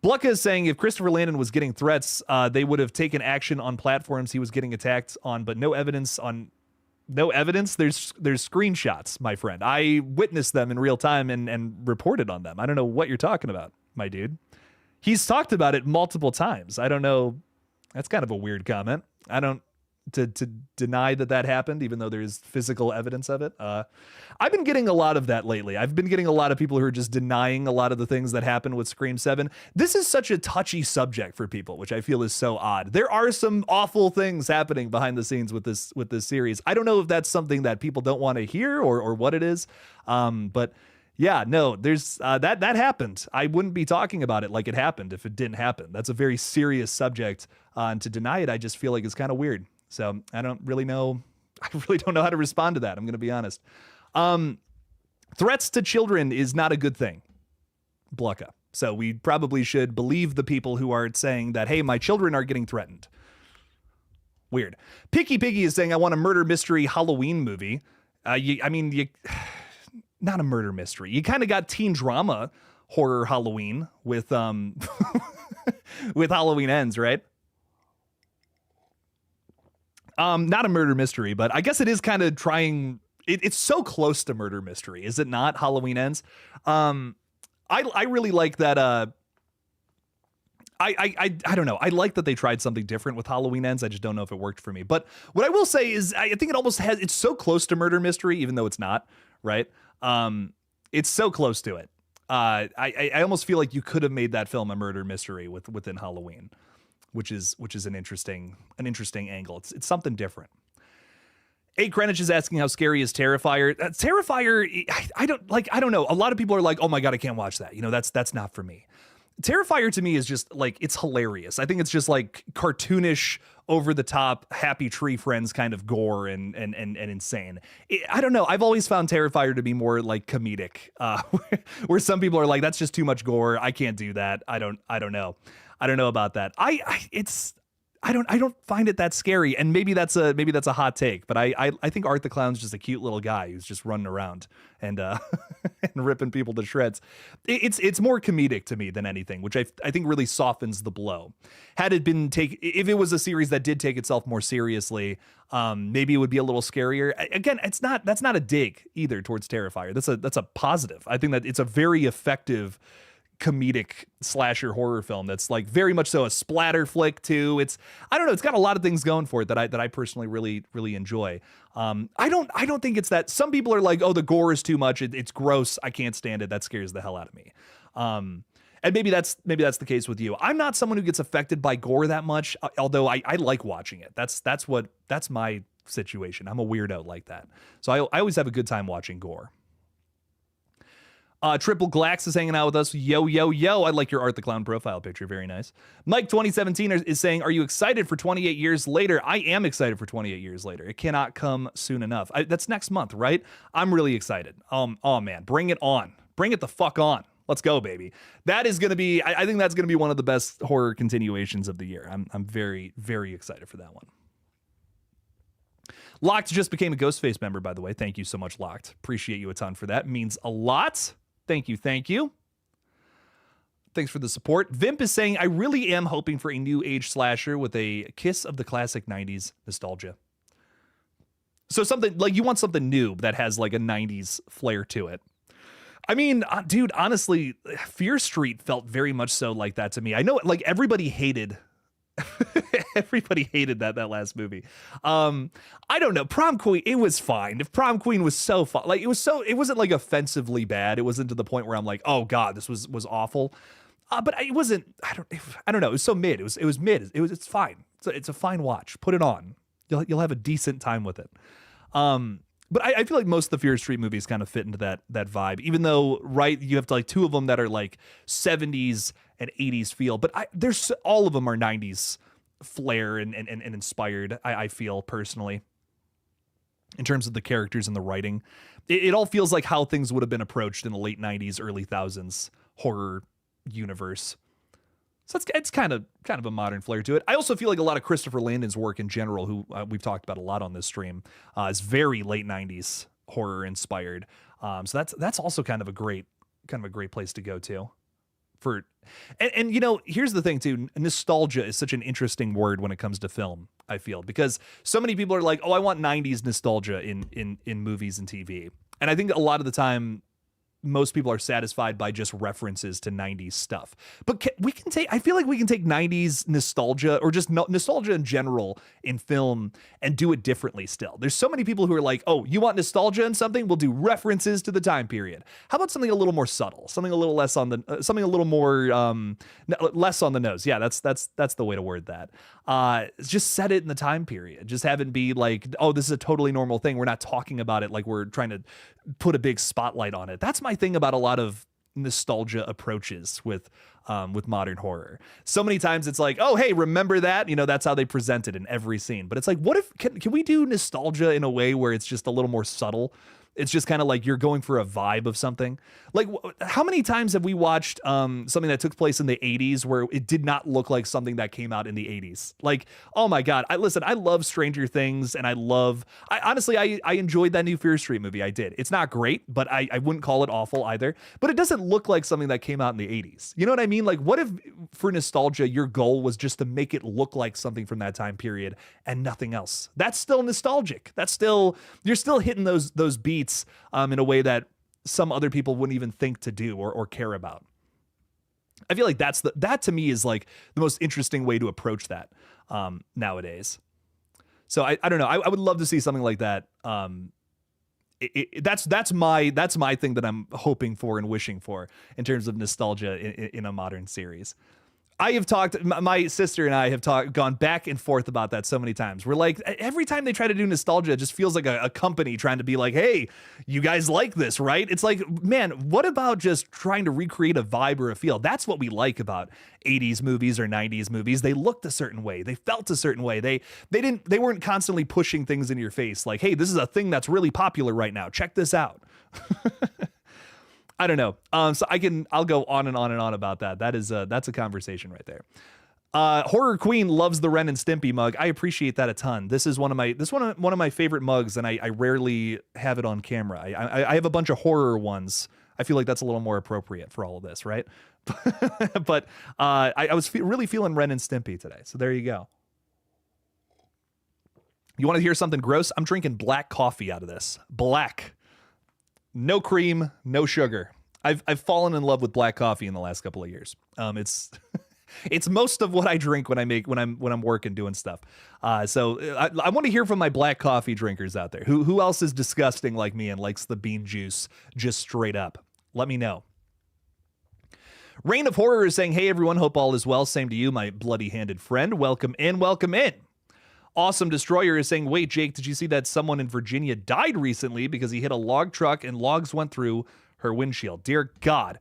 Blucka is saying if Christopher Landon was getting threats, they would have taken action on platforms he was getting attacked on, but no evidence. There's screenshots, my friend. I witnessed them in real time and reported on them. I don't know what you're talking about, my dude. He's talked about it multiple times. I don't know. That's kind of a weird comment. I don't to deny that happened, even though there's physical evidence of it. I've been getting a lot of that lately. I've been getting a lot of people who are just denying a lot of the things that happened with Scream 7. This is such a touchy subject for people, which I feel is so odd. There are some awful things happening behind the scenes with this series. I don't know if that's something that people don't want to hear or what it is. But yeah, no, there's that happened. I wouldn't be talking about it like it happened if it didn't happen. That's a very serious subject, and to deny it, I just feel like it's kind of weird. So I don't really know. I really don't know how to respond to that. I'm going to be honest. Threats to children is not a good thing, GullGotha. So we probably should believe the people who are saying that, hey, my children are getting threatened. Weird. Picky Piggy is saying, I want a murder mystery Halloween movie. Not a murder mystery. You kind of got teen drama horror Halloween with with Halloween Ends, right? Not a murder mystery, but I guess it is kind of trying. It's so close to murder mystery, is it not? Halloween Ends. I really like that. I don't know. I like that they tried something different with Halloween Ends. I just don't know if it worked for me. But what I will say is, I think it almost has. It's so close to murder mystery, even though it's not. Right. It's so close to it. I almost feel like you could have made that film a murder mystery within Halloween, which is an interesting angle. It's something different. A Greenwich is asking how scary is Terrifier. Terrifier, I don't know. A lot of people are like, oh my God, I can't watch that. That's not for me. Terrifier to me is just like, it's hilarious. I think it's just like cartoonish, over the top, Happy Tree Friends kind of gore and insane. I don't know. I've always found Terrifier to be more like comedic, where some people are like, that's just too much gore. I can't do that. I don't know. I don't know about that. I don't find it that scary, and maybe that's a hot take, but I think Art the Clown's just a cute little guy who's just running around and and ripping people to shreds. It's more comedic to me than anything, which I think really softens the blow. Had it been if it was a series that did take itself more seriously, maybe it would be a little scarier. Again, that's not a dig either towards Terrifier. That's a positive. I think that it's a very effective comedic slasher horror film that's like very much so a splatter flick too. I don't know, it's got a lot of things going for it that I personally really enjoy. I don't think it's that. Some people are like, oh, the gore is too much, it's gross, I can't stand it, that scares the hell out of me. And maybe that's the case with you. I'm not someone who gets affected by gore that much, although I like watching it. That's my situation. I'm a weirdo like that. So I always have a good time watching gore. Triple Glax is hanging out with us. Yo. I like your Art the Clown profile picture. Very nice. Mike 2017 is saying, are you excited for 28 years later? I am excited for 28 years later. It cannot come soon enough. That's next month, right? I'm really excited. Oh man, bring it on. Bring it the fuck on. Let's go, baby. That is going to be, I think that's going to be one of the best horror continuations of the year. I'm very, very excited for that one. Locked just became a Ghostface member, by the way. Thank you so much, Locked. Appreciate you a ton for that. Means a lot. Thank you. Thanks for the support. Vimp is saying, I really am hoping for a new age slasher with a kiss of the classic 90s nostalgia. So something like, you want something new that has like a 90s flair to it. I mean, dude, honestly, Fear Street felt very much so like that to me. I know, like, everybody hated that last movie. I don't know. Prom Queen, it was fine. If Prom Queen was so fun, like it wasn't like offensively bad. It wasn't to the point where I'm like, oh God, this was awful. But it wasn't, I don't know. It was so mid. It was mid. It's fine. It's a fine watch. Put it on. You'll have a decent time with it. But I feel like most of the Fear Street movies kind of fit into that vibe, even though, right, you have to like two of them that are like 70s and 80s feel, but there's all of them are 90s flair and inspired, I feel personally, in terms of the characters and the writing. It all feels like how things would have been approached in the late 90s, early thousands horror universe. So it's kind of a modern flair to it. I also feel like a lot of Christopher Landon's work in general, who we've talked about a lot on this stream, is very late 90s horror inspired. So that's also kind of a great place to go to. And you know, here's the thing too, nostalgia is such an interesting word when it comes to film, I feel, because so many people are like, oh, I want 90s nostalgia in movies and TV. And I think a lot of the time most people are satisfied by just references to 90s stuff. But I feel like we can take 90s nostalgia or just nostalgia in general in film and do it differently still. There's so many people who are like, oh, you want nostalgia in something? We'll do references to the time period. How about something a little more subtle, something a little less on the, something a little more, less on the nose. Yeah, that's the way to word that. Just set it in the time period. Just have it be like, oh, this is a totally normal thing. We're not talking about it like we're trying to put a big spotlight on it. That's my thing about a lot of nostalgia approaches with modern horror. So many times it's like, oh, hey, remember that? You know, that's how they present it in every scene. But it's like, what if, can we do nostalgia in a way where it's just a little more subtle? It's just kind of like you're going for a vibe of something. Like, how many times have we watched something that took place in the 80s where it did not look like something that came out in the 80s? Like, oh my God. I love Stranger Things, and I honestly enjoyed that new Fear Street movie. I did. It's not great, but I wouldn't call it awful either. But it doesn't look like something that came out in the 80s. You know what I mean? Like, what if for nostalgia, your goal was just to make it look like something from that time period and nothing else? That's still nostalgic. You're still hitting those beats in a way that some other people wouldn't even think to do or care about. I feel like that to me is like the most interesting way to approach that nowadays. So I don't know. I would love to see something like that. That's my thing that I'm hoping for and wishing for in terms of nostalgia in a modern series. I have talked, my sister and I have gone back and forth about that so many times. We're like, every time they try to do nostalgia, it just feels like a company trying to be like, hey, you guys like this, right? It's like, man, what about just trying to recreate a vibe or a feel? That's what we like about 80s movies or 90s movies. They looked a certain way. They felt a certain way. They weren't constantly pushing things in your face like, hey, this is a thing that's really popular right now. Check this out. I don't know. So I'll go on and on and on about that. That's a conversation right there. Horror Queen loves the Ren and Stimpy mug. I appreciate that a ton. This is one of my favorite mugs, and I rarely have it on camera. I have a bunch of horror ones. I feel like that's a little more appropriate for all of this, right? But I was really feeling Ren and Stimpy today. So there you go. You want to hear something gross? I'm drinking black coffee out of this. Black. No cream, no sugar. I've fallen in love with black coffee in the last couple of years. It's most of what I drink when I'm working doing stuff. So I want to hear from my black coffee drinkers out there. Who else is disgusting like me and likes the bean juice just straight up? Let me know. Reign of Horror is saying, hey everyone, hope all is well. Same to you, my bloody-handed friend. Welcome in, welcome in. Awesome Destroyer is saying, wait, Jake, did you see that someone in Virginia died recently because he hit a log truck and logs went through her windshield? Dear God,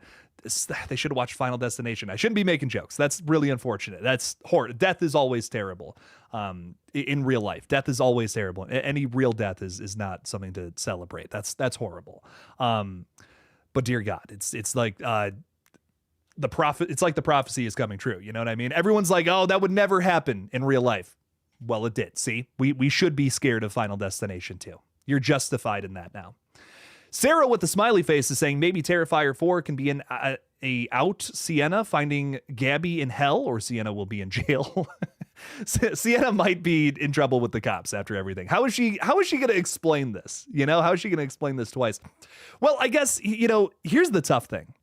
they should have watched Final Destination. I shouldn't be making jokes. That's really unfortunate. That's horrible. Death is always terrible. In real life, death is always terrible. Any real death is not something to celebrate. That's horrible. But dear God, it's like it's like the prophecy is coming true. You know what I mean? Everyone's like, oh, that would never happen in real life. Well, it did. See, we should be scared of Final Destination 2. You're justified in that now. Sarah with the smiley face is saying maybe Terrifier 4 can be out Sienna finding Gabby in hell, or Sienna will be in jail. Sienna might be in trouble with the cops after everything. How is she going to explain this? You know, how is she going to explain this twice? Well, I guess, here's the tough thing.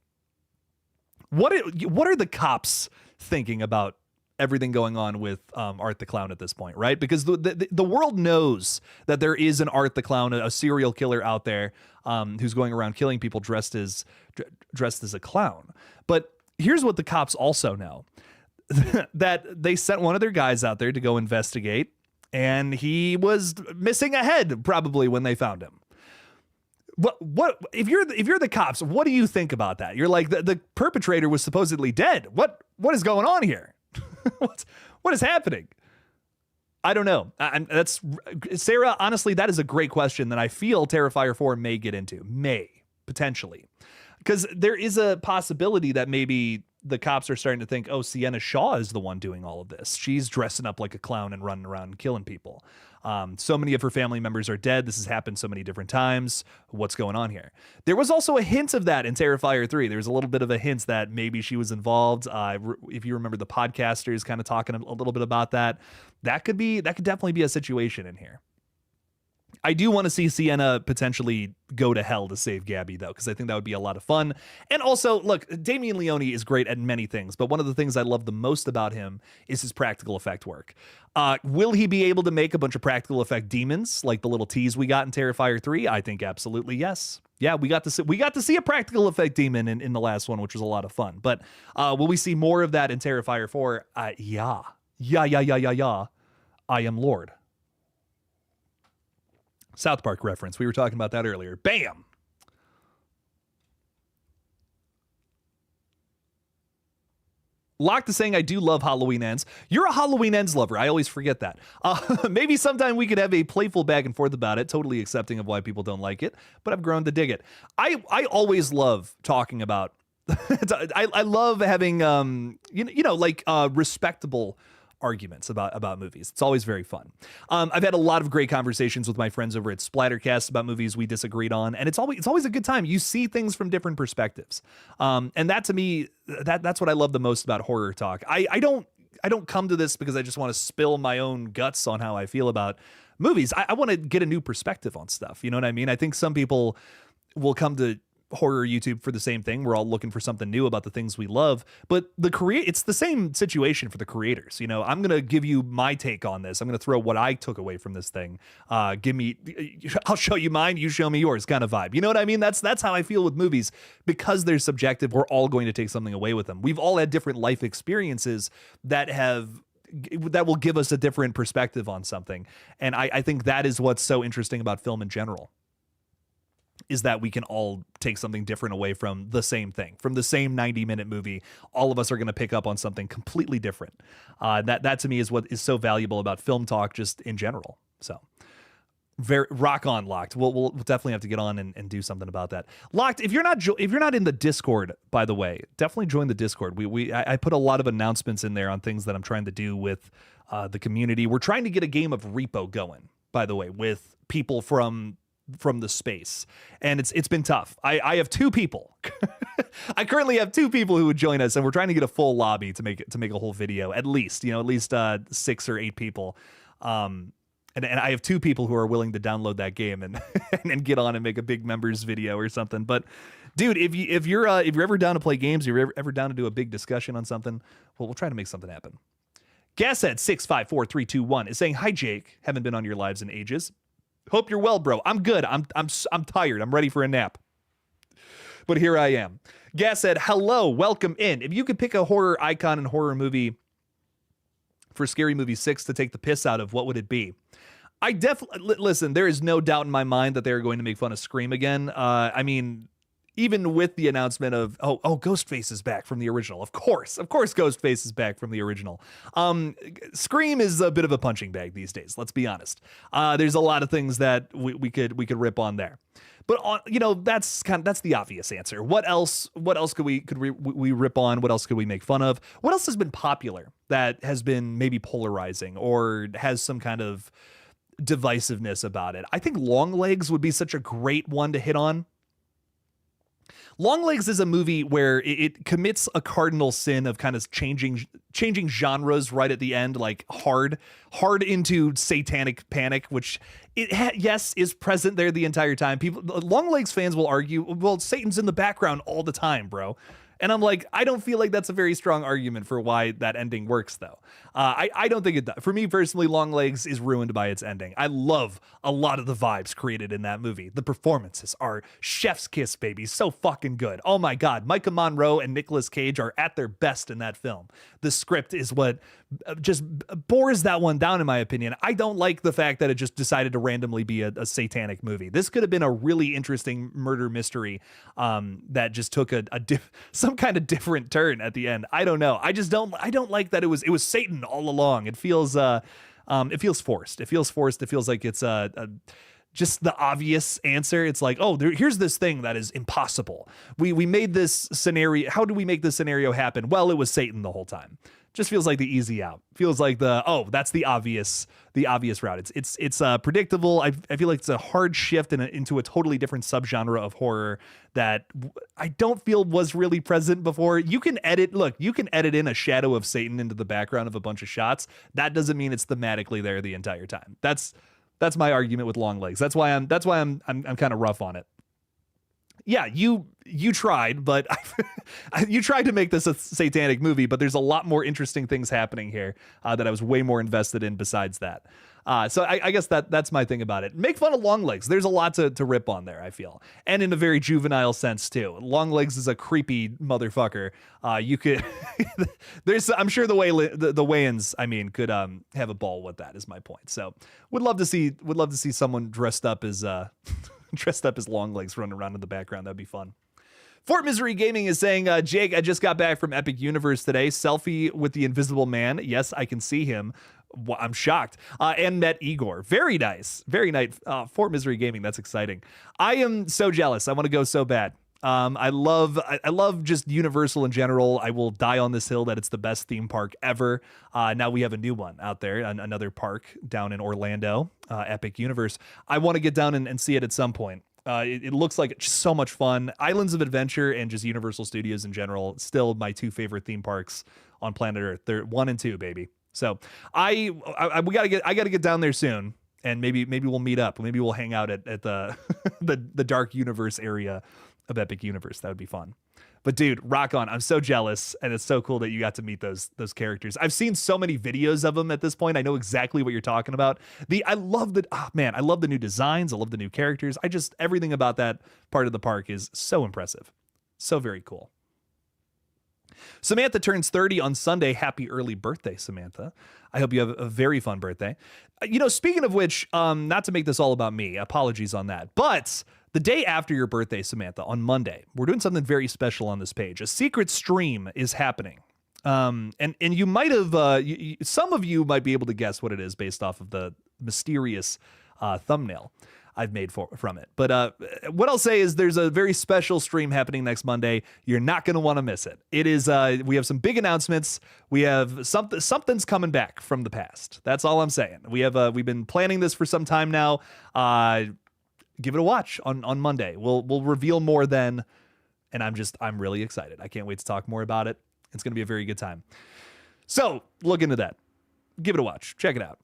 What are the cops thinking about everything going on with Art the Clown at this point, right? Because the world knows that there is an Art the Clown, a serial killer out there who's going around killing people dressed as a clown. But here's what the cops also know. That they sent one of their guys out there to go investigate, and he was missing a head probably when they found him. What if you're the cops, what do you think about that? You're like, the perpetrator was supposedly dead. What is going on here? What is happening? I don't know. That's Sarah. Honestly, that is a great question that I feel Terrifier 4 may get into. Potentially. Because there is a possibility that maybe the cops are starting to think, oh, Sienna Shaw is the one doing all of this. She's dressing up like a clown and running around and killing people. So many of her family members are dead. This has happened so many different times. What's going on here? There was also a hint of that in Terrifier 3. There's a little bit of a hint that maybe she was involved. If you remember the podcasters kind of talking a little bit about that, that could definitely be a situation in here. I do want to see Sienna potentially go to hell to save Gabby, though, because I think that would be a lot of fun. And also, look, Damien Leone is great at many things, but one of the things I love the most about him is his practical effect work. Will he be able to make a bunch of practical effect demons like the little tease we got in Terrifier 3? I think absolutely yes. Yeah, we got to see a practical effect demon in the last one, which was a lot of fun. But will we see more of that in Terrifier 4? Yeah. Yeah. I am Lord. South Park reference. We were talking about that earlier. Bam! Locked is saying, I do love Halloween Ends. You're a Halloween Ends lover. I always forget that. Maybe sometime we could have a playful back and forth about it, totally accepting of why people don't like it, but I've grown to dig it. I always love talking about I love having respectable arguments about movies. It's always very fun. I've had a lot of great conversations with my friends over at Splattercast about movies we disagreed on, and it's always a good time. You see things from different perspectives, and that to me, that's what I love the most about horror talk. I don't come to this because I just want to spill my own guts on how I feel about movies. I want to get a new perspective on stuff. You know what I mean? I think some people will come to horror YouTube for the same thing. We're all looking for something new about the things we love, but it's the same situation for the creators. You know, I'm going to give you my take on this. I'm going to throw what I took away from this thing. I'll show you mine, you show me yours kind of vibe. You know what I mean? That's how I feel with movies. Because they're subjective, we're all going to take something away with them. We've all had different life experiences that will give us a different perspective on something. And I think that is what's so interesting about film in general, is that we can all take something different away from the same thing, from the same 90-minute movie. All of us are going to pick up on something completely different. That to me is what is so valuable about film talk just in general. So very rock on, Locked. We'll definitely have to get on and do something about that. Locked, if you're not in the Discord, by the way, definitely join the Discord. I put a lot of announcements in there on things that I'm trying to do with the community. We're trying to get a game of Repo going, by the way, with people from the space, and it's been tough. I have two people. I currently have two people who would join us, and we're trying to get a full lobby to make a whole video, at least 6 or 8 people. And I have two people who are willing to download that game and and get on and make a big members video or something. But dude, if you're ever down to play games, you're ever down to do a big discussion on something, well, we'll try to make something happen. Gashead 654321 is saying, hi Jake, haven't been on your lives in ages. Hope you're well, bro. I'm good. I'm tired. I'm ready for a nap. But here I am. Gas said, hello, welcome in. If you could pick a horror icon and horror movie for Scary Movie 6 to take the piss out of, what would it be? I definitely, listen, there is no doubt in my mind that they're going to make fun of Scream again. I mean, even with the announcement of, Ghostface is back from the original. Of course, Ghostface is back from the original. Scream is a bit of a punching bag these days. Let's be honest. There's a lot of things that we could rip on there, but that's the obvious answer. What else could we rip on? What else could we make fun of? What else has been popular that has been maybe polarizing or has some kind of divisiveness about it? I think Longlegs would be such a great one to hit on. Longlegs is a movie where it commits a cardinal sin of kind of changing genres right at the end, like hard into satanic panic, which yes is present there the entire time. Longlegs fans will argue, well, Satan's in the background all the time, bro. And I'm like, I don't feel like that's a very strong argument for why that ending works, though. I don't think it does. For me personally, Longlegs is ruined by its ending. I love a lot of the vibes created in that movie. The performances are chef's kiss, baby. So fucking good. Oh my God. Micah Monroe and Nicolas Cage are at their best in that film. The script is what just bores that one down, in my opinion. I don't like the fact that it just decided to randomly be a satanic movie. This could have been a really interesting murder mystery that just took some kind of different turn at the end. I don't know. I don't like that it was Satan all along. It feels forced. It feels forced. It feels like it's just the obvious answer. It's like, here's this thing that is impossible. We made this scenario. How do we make this scenario happen? Well, it was Satan the whole time. Just feels like the easy out. Feels like that's the obvious route. It's predictable. I feel like it's a hard shift into a totally different subgenre of horror that I don't feel was really present before. You can edit in a shadow of Satan into the background of a bunch of shots. That doesn't mean it's thematically there the entire time. That's That's my argument with long legs. That's why I'm kind of rough on it. Yeah, you tried, but you tried to make this a satanic movie, but there's a lot more interesting things happening here that I was way more invested in besides that. So I guess that's my thing about it. Make fun of long legs. There's a lot to rip on there, I feel. And in a very juvenile sense, too. Long legs is a creepy motherfucker. You could... I'm sure the Wayans, I mean, could have a ball with that, is my point. So would love to see someone dressed up as... dressed up as long legs running around in the background. That'd be fun. Fort Misery Gaming is saying, Jake, I just got back from Epic Universe today. Selfie with the Invisible Man. Yes, I can see him. I'm shocked. And met Igor. Very nice. Very nice. Fort Misery Gaming. That's exciting. I am so jealous. I want to go so bad. I love just Universal in general. I will die on this hill that it's the best theme park ever. Now we have a new one out there, another park down in Orlando, Epic Universe. I want to get down and see it at some point. It looks like it's so much fun. Islands of Adventure and just Universal Studios in general, still my two favorite theme parks on planet Earth. They're 1 and 2, baby. So I gotta get down there soon, and maybe we'll meet up. Maybe we'll hang out at the the Dark Universe area of Epic Universe. That would be fun. But dude, rock on. I'm so jealous, and it's so cool that you got to meet those characters. I've seen so many videos of them at this point. I know exactly what you're talking about. I love the new designs. I love the new characters. Everything about that part of the park is so impressive. So very cool. Samantha turns 30 on Sunday. Happy early birthday, Samantha. I hope you have a very fun birthday. Speaking of which, not to make this all about me, apologies on that, but the day after your birthday, Samantha, on Monday, we're doing something very special on this page. A secret stream is happening. And you might have, some of you might be able to guess what it is based off of the mysterious thumbnail I've made from it. But what I'll say is there's a very special stream happening next Monday. You're not going to want to miss it. It is, we have some big announcements. We have something's coming back from the past. That's all I'm saying. We've been planning this for some time now. Give it a watch on Monday. We'll reveal more then, and I'm really excited. I can't wait to talk more about it. It's going to be a very good time. So look into that. Give it a watch. Check it out.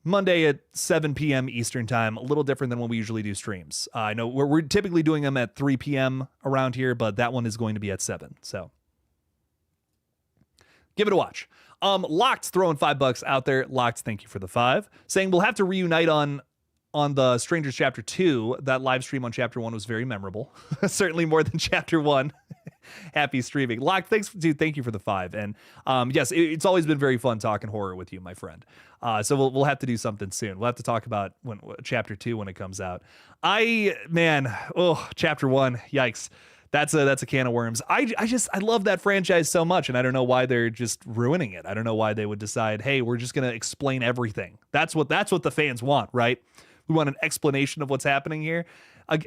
Monday at 7 p.m. Eastern time, a little different than when we usually do streams. I know we're typically doing them at 3 p.m. around here, but that one is going to be at 7. So give it a watch. Locked throwing $5 out there. Locked, thank you for the 5. Saying we'll have to reunite on the Strangers Chapter 2. That live stream on Chapter 1 was very memorable. Certainly more than Chapter 1. Happy streaming. Locked, thank you for the 5. And yes, it's always been very fun talking horror with you, my friend. So we'll have to do something soon. We'll have to talk about Chapter 2 when it comes out. Chapter 1, yikes. That's a can of worms. I love that franchise so much, and I don't know why they're just ruining it. I don't know why they would decide, hey, we're just going to explain everything. That's what the fans want, right? We want an explanation of what's happening here.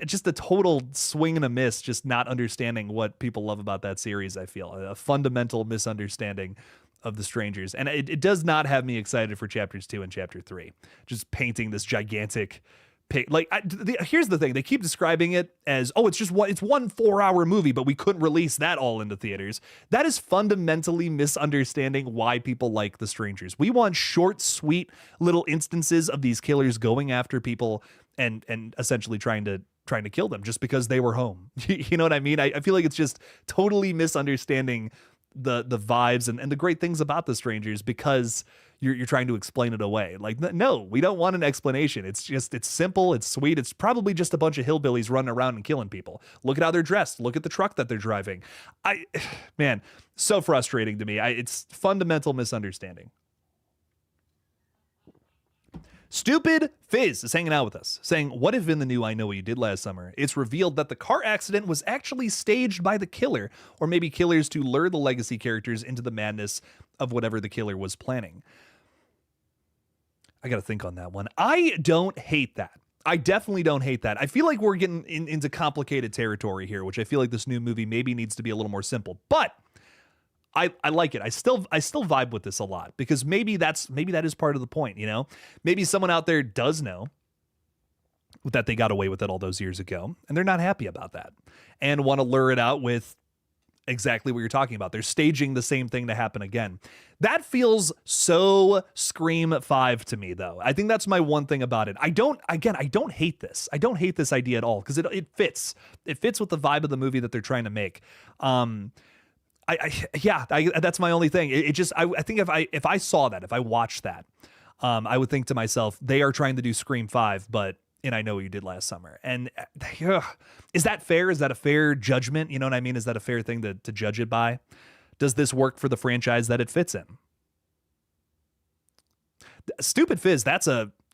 Just a total swing and a miss, just not understanding what people love about that series, I feel. A fundamental misunderstanding of the Strangers. And it does not have me excited for Chapters 2 and Chapter 3. Just painting this gigantic... here's the thing. They keep describing it as, it's one 4-hour movie, but we couldn't release that all into theaters. That is fundamentally misunderstanding why people like The Strangers. We want short, sweet little instances of these killers going after people and essentially trying to kill them just because they were home. You know what I mean? I feel like it's just totally misunderstanding the vibes and the great things about The Strangers because you're trying to explain it away. Like, no, we don't want an explanation. It's simple. It's sweet. It's probably just a bunch of hillbillies running around and killing people. Look at how they're dressed. Look at the truck that they're driving. Man, so frustrating to me. It's fundamental misunderstanding. Stupid Fizz is hanging out with us, saying, what if in the new I Know What You Did Last Summer, it's revealed that the car accident was actually staged by the killer, or maybe killers to lure the legacy characters into the madness of whatever the killer was planning? I got to think on that one. I don't hate that. I definitely don't hate that. I feel like we're getting into complicated territory here, which I feel like this new movie maybe needs to be a little more simple, but I like it. I still vibe with this a lot because maybe that is part of the point, you know? Maybe someone out there does know that they got away with it all those years ago and they're not happy about that and want to lure it out with exactly what you're talking about. They're staging the same thing to happen again. That feels so Scream 5 to me, though. I think that's my one thing about it. I don't hate this. I don't hate this idea at all because it fits. It fits with the vibe of the movie that they're trying to make. That's my only thing. I think if I saw that, if I watched that, I would think to myself, they are trying to do Scream 5, and I know what you did last summer. And is that fair? Is that a fair judgment? You know what I mean? Is that a fair thing to judge it by? Does this work for the franchise that it fits in? Stupid Fizz,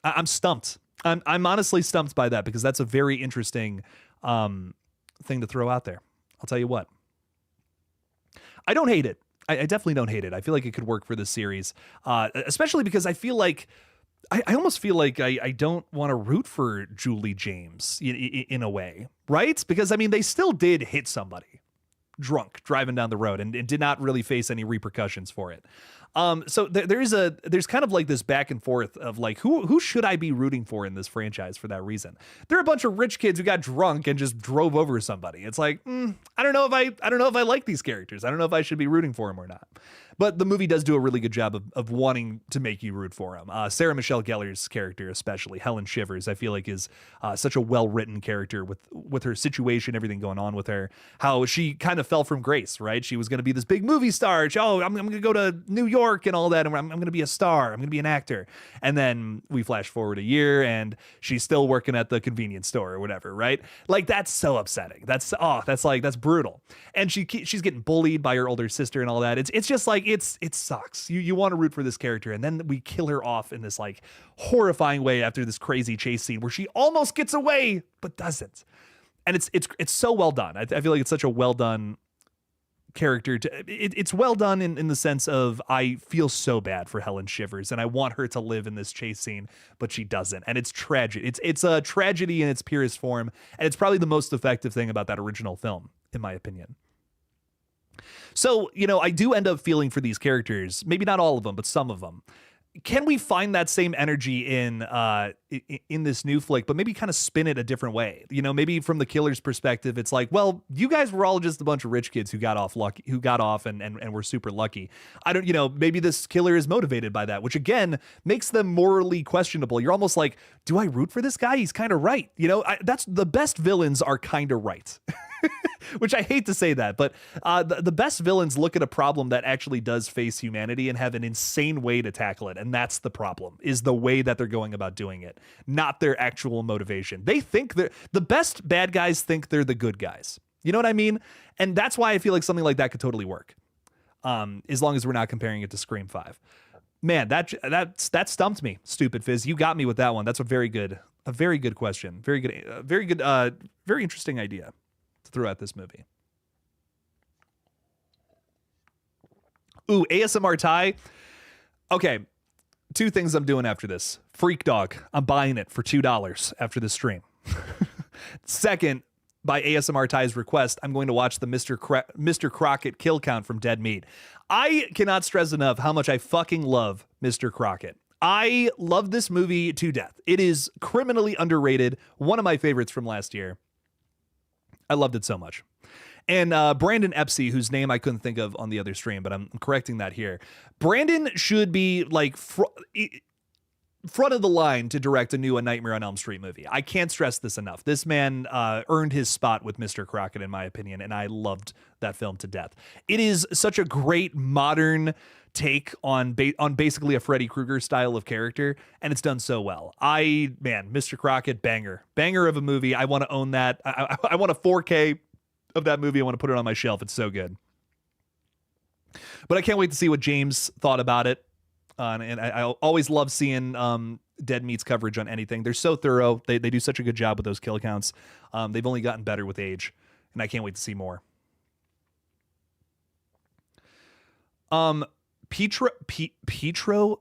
I'm stumped. I'm honestly stumped by that because that's a very interesting thing to throw out there. I'll tell you what. I don't hate it. I definitely don't hate it. I feel like it could work for this series, especially because I feel like I almost feel like I don't want to root for Julie James in a way, right? Because, I mean, they still did hit somebody drunk driving down the road and did not really face any repercussions for it. So there's kind of like this back and forth of like, who should I be rooting for in this franchise for that reason? There are a bunch of rich kids who got drunk and just drove over somebody. It's like, I don't know if I like these characters. I don't know if I should be rooting for them or not. But the movie does do a really good job of wanting to make you root for him. Sarah Michelle Gellar's character, especially Helen Shivers, I feel like is such a well-written character with her situation, everything going on with her, how she kind of fell from grace, right? She was going to be this big movie star. I'm going to go to New York and all that, and I'm going to be a star. I'm going to be an actor. And then we flash forward a year, and she's still working at the convenience store or whatever, right? Like, that's so upsetting. That's brutal. And she's getting bullied by her older sister and all that. It's just like, it sucks. You want to root for this character, and then we kill her off in this like horrifying way after this crazy chase scene where she almost gets away but doesn't. And it's so well done. I feel like it's such a well done character. It's well done in the sense of I feel so bad for Helen Shivers and I want her to live in this chase scene, but she doesn't. And it's tragic. It's a tragedy in its purest form, and it's probably the most effective thing about that original film, in my opinion. So, I do end up feeling for these characters, maybe not all of them, but some of them. Can we find that same energy in this new flick, but maybe kind of spin it a different way? Maybe from the killer's perspective, it's like, well, you guys were all just a bunch of rich kids who got off and were super lucky. I don't, maybe this killer is motivated by that, which again makes them morally questionable. You're almost like, do I root for this guy? He's kind of right. That's the best villains are kind of right. Which I hate to say that, but the best villains look at a problem that actually does face humanity and have an insane way to tackle it. And that's the problem, is the way that they're going about doing it, not their actual motivation. They think the best bad guys think they're the good guys. You know what I mean? And that's why I feel like something like that could totally work. As long as we're not comparing it to Scream 5. Man, that stumped me, Stupid Fizz. You got me with that one. That's a very good question. Very good, very interesting idea throughout this movie. Ooh, ASMR Thai. Okay, two things I'm doing after this. Freak Dog. I'm buying it for $2 after this stream. Second, by ASMR Thai's request, I'm going to watch the Mr. Crockett kill count from Dead Meat. I cannot stress enough how much I fucking love Mr. Crockett. I love this movie to death. It is criminally underrated. One of my favorites from last year. I loved it so much. And Brandon Epsey, whose name I couldn't think of on the other stream, but I'm correcting that here. Brandon should be like front of the line to direct a new A Nightmare on Elm Street movie. I can't stress this enough. This man earned his spot with Mr. Crockett, in my opinion, and I loved that film to death. It is such a great modern take on basically a Freddy Krueger style of character, and it's done so well. Mr. Crockett, banger of a movie. I want to own that. I want a 4K of that movie. I want to put it on my shelf. It's so good. But I can't wait to see what James thought about it. And I always love seeing Dead Meat's coverage on anything. They're so thorough. They do such a good job with those kill counts. They've only gotten better with age, and I can't wait to see more. Pietro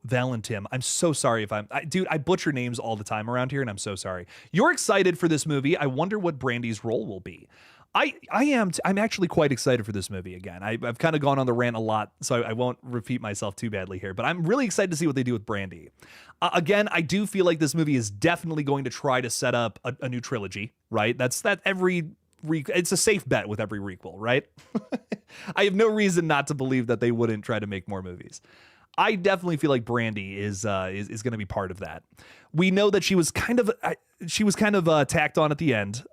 Valentim. I'm so sorry if I butcher names all the time around here, and I'm so sorry. You're excited for this movie. I wonder what Brandy's role will be. I'm actually quite excited for this movie again. I've kind of gone on the rant a lot, so I won't repeat myself too badly here, but I'm really excited to see what they do with Brandy. Again, I do feel like this movie is definitely going to try to set up a new trilogy, right? That every it's a safe bet with every requel, right? I have no reason not to believe that they wouldn't try to make more movies. I definitely feel like Brandy is going to be part of that. We know that she was kind of tacked on at the end.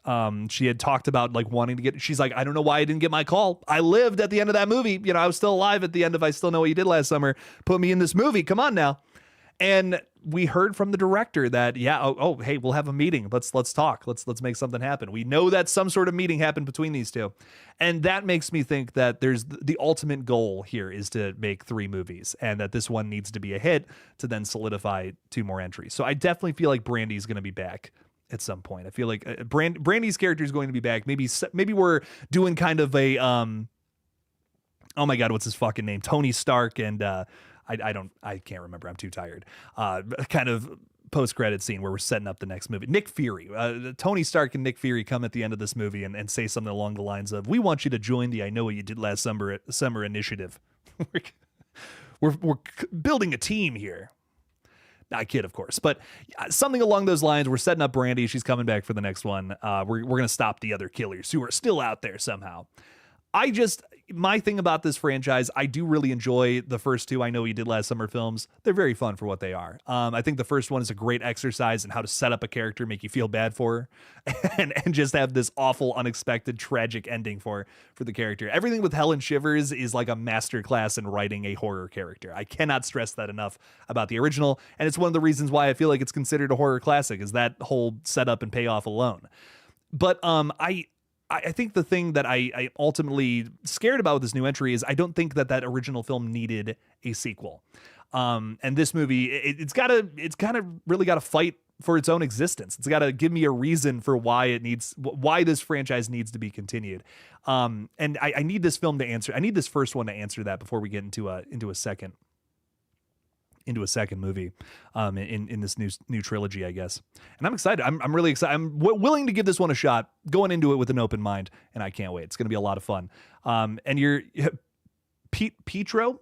She had talked about like wanting to get. She's like, I don't know why I didn't get my call. I lived at the end of that movie. You know, I was still alive at the end of I Still Know What You Did Last Summer. Put me in this movie. Come on now. And we heard from the director that, hey, we'll have a meeting. Let's talk. Let's make something happen. We know that some sort of meeting happened between these two. And that makes me think that there's the ultimate goal here is to make 3 movies and that this one needs to be a hit to then solidify 2 more entries. So I definitely feel like Brandy's going to be back at some point. I feel like Brandy's character is going to be back. Maybe we're doing kind of a, oh my God, what's his fucking name? Tony Stark and, I can't remember. I'm too tired. Kind of post-credit scene where we're setting up the next movie. Nick Fury, Tony Stark and Nick Fury come at the end of this movie and say something along the lines of, we want you to join the I Know What You Did Last Summer initiative. we're building a team here. I kid, of course, but something along those lines. We're setting up Brandy. She's coming back for the next one. We're going to stop the other killers who are still out there somehow. My thing about this franchise, I do really enjoy the first 2 I Know What You Did Last Summer films. They're very fun for what they are. I think the first one is a great exercise in how to set up a character, make you feel bad for her, and just have this awful, unexpected, tragic ending for the character. Everything with Helen Shivers is like a masterclass in writing a horror character. I cannot stress that enough about the original, and it's one of the reasons why I feel like it's considered a horror classic, is that whole setup and payoff alone. But I think the thing that I ultimately scared about with this new entry is I don't think that original film needed a sequel. And this movie, it's kind of really got to fight for its own existence. It's got to give me a reason for why this franchise needs to be continued. And I need this film to answer. I need this first one to answer that before we get into a second movie in this new trilogy, I guess. And I'm excited. I'm really excited. I'm willing to give this one a shot, going into it with an open mind, and I can't wait. It's going to be a lot of fun. And you're Petro,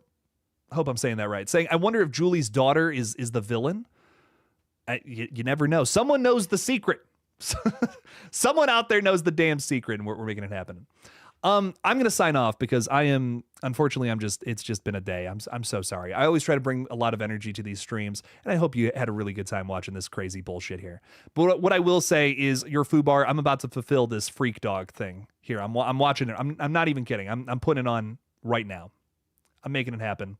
I hope I'm saying that right, saying, I wonder if Julie's daughter is the villain. You never know. Someone knows the secret. Someone out there knows the damn secret, and we're making it happen. I'm going to sign off because unfortunately, it's just been a day. I'm so sorry. I always try to bring a lot of energy to these streams, and I hope you had a really good time watching this crazy bullshit here. But what I will say is, your FUBAR, I'm about to fulfill this freak dog thing here. I'm watching it. I'm not even kidding. I'm putting it on right now. I'm making it happen.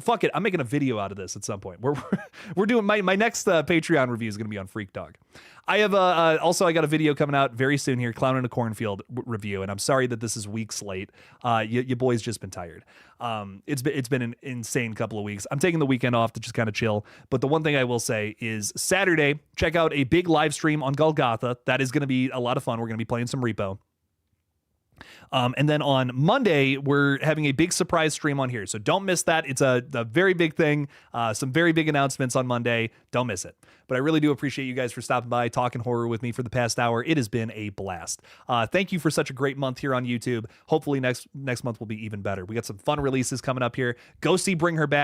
Fuck it. I'm making a video out of this at some point. We're doing my next Patreon review is going to be on Freak Dog. I have also I got a video coming out very soon here, Clown in a Cornfield review, and I'm sorry that this is weeks late. Your boy's just been tired. It's been an insane couple of weeks. I'm taking the weekend off to just kind of chill. But the one thing I will say is Saturday, check out a big live stream on GullGotha. That is going to be a lot of fun. We're going to be playing some Repo. And then on Monday, we're having a big surprise stream on here. So don't miss that. It's a very big thing. Some very big announcements on Monday. Don't miss it. But I really do appreciate you guys for stopping by, talking horror with me for the past hour. It has been a blast. Thank you for such a great month here on YouTube. Hopefully next month will be even better. We got some fun releases coming up here. Go see Bring Her Back.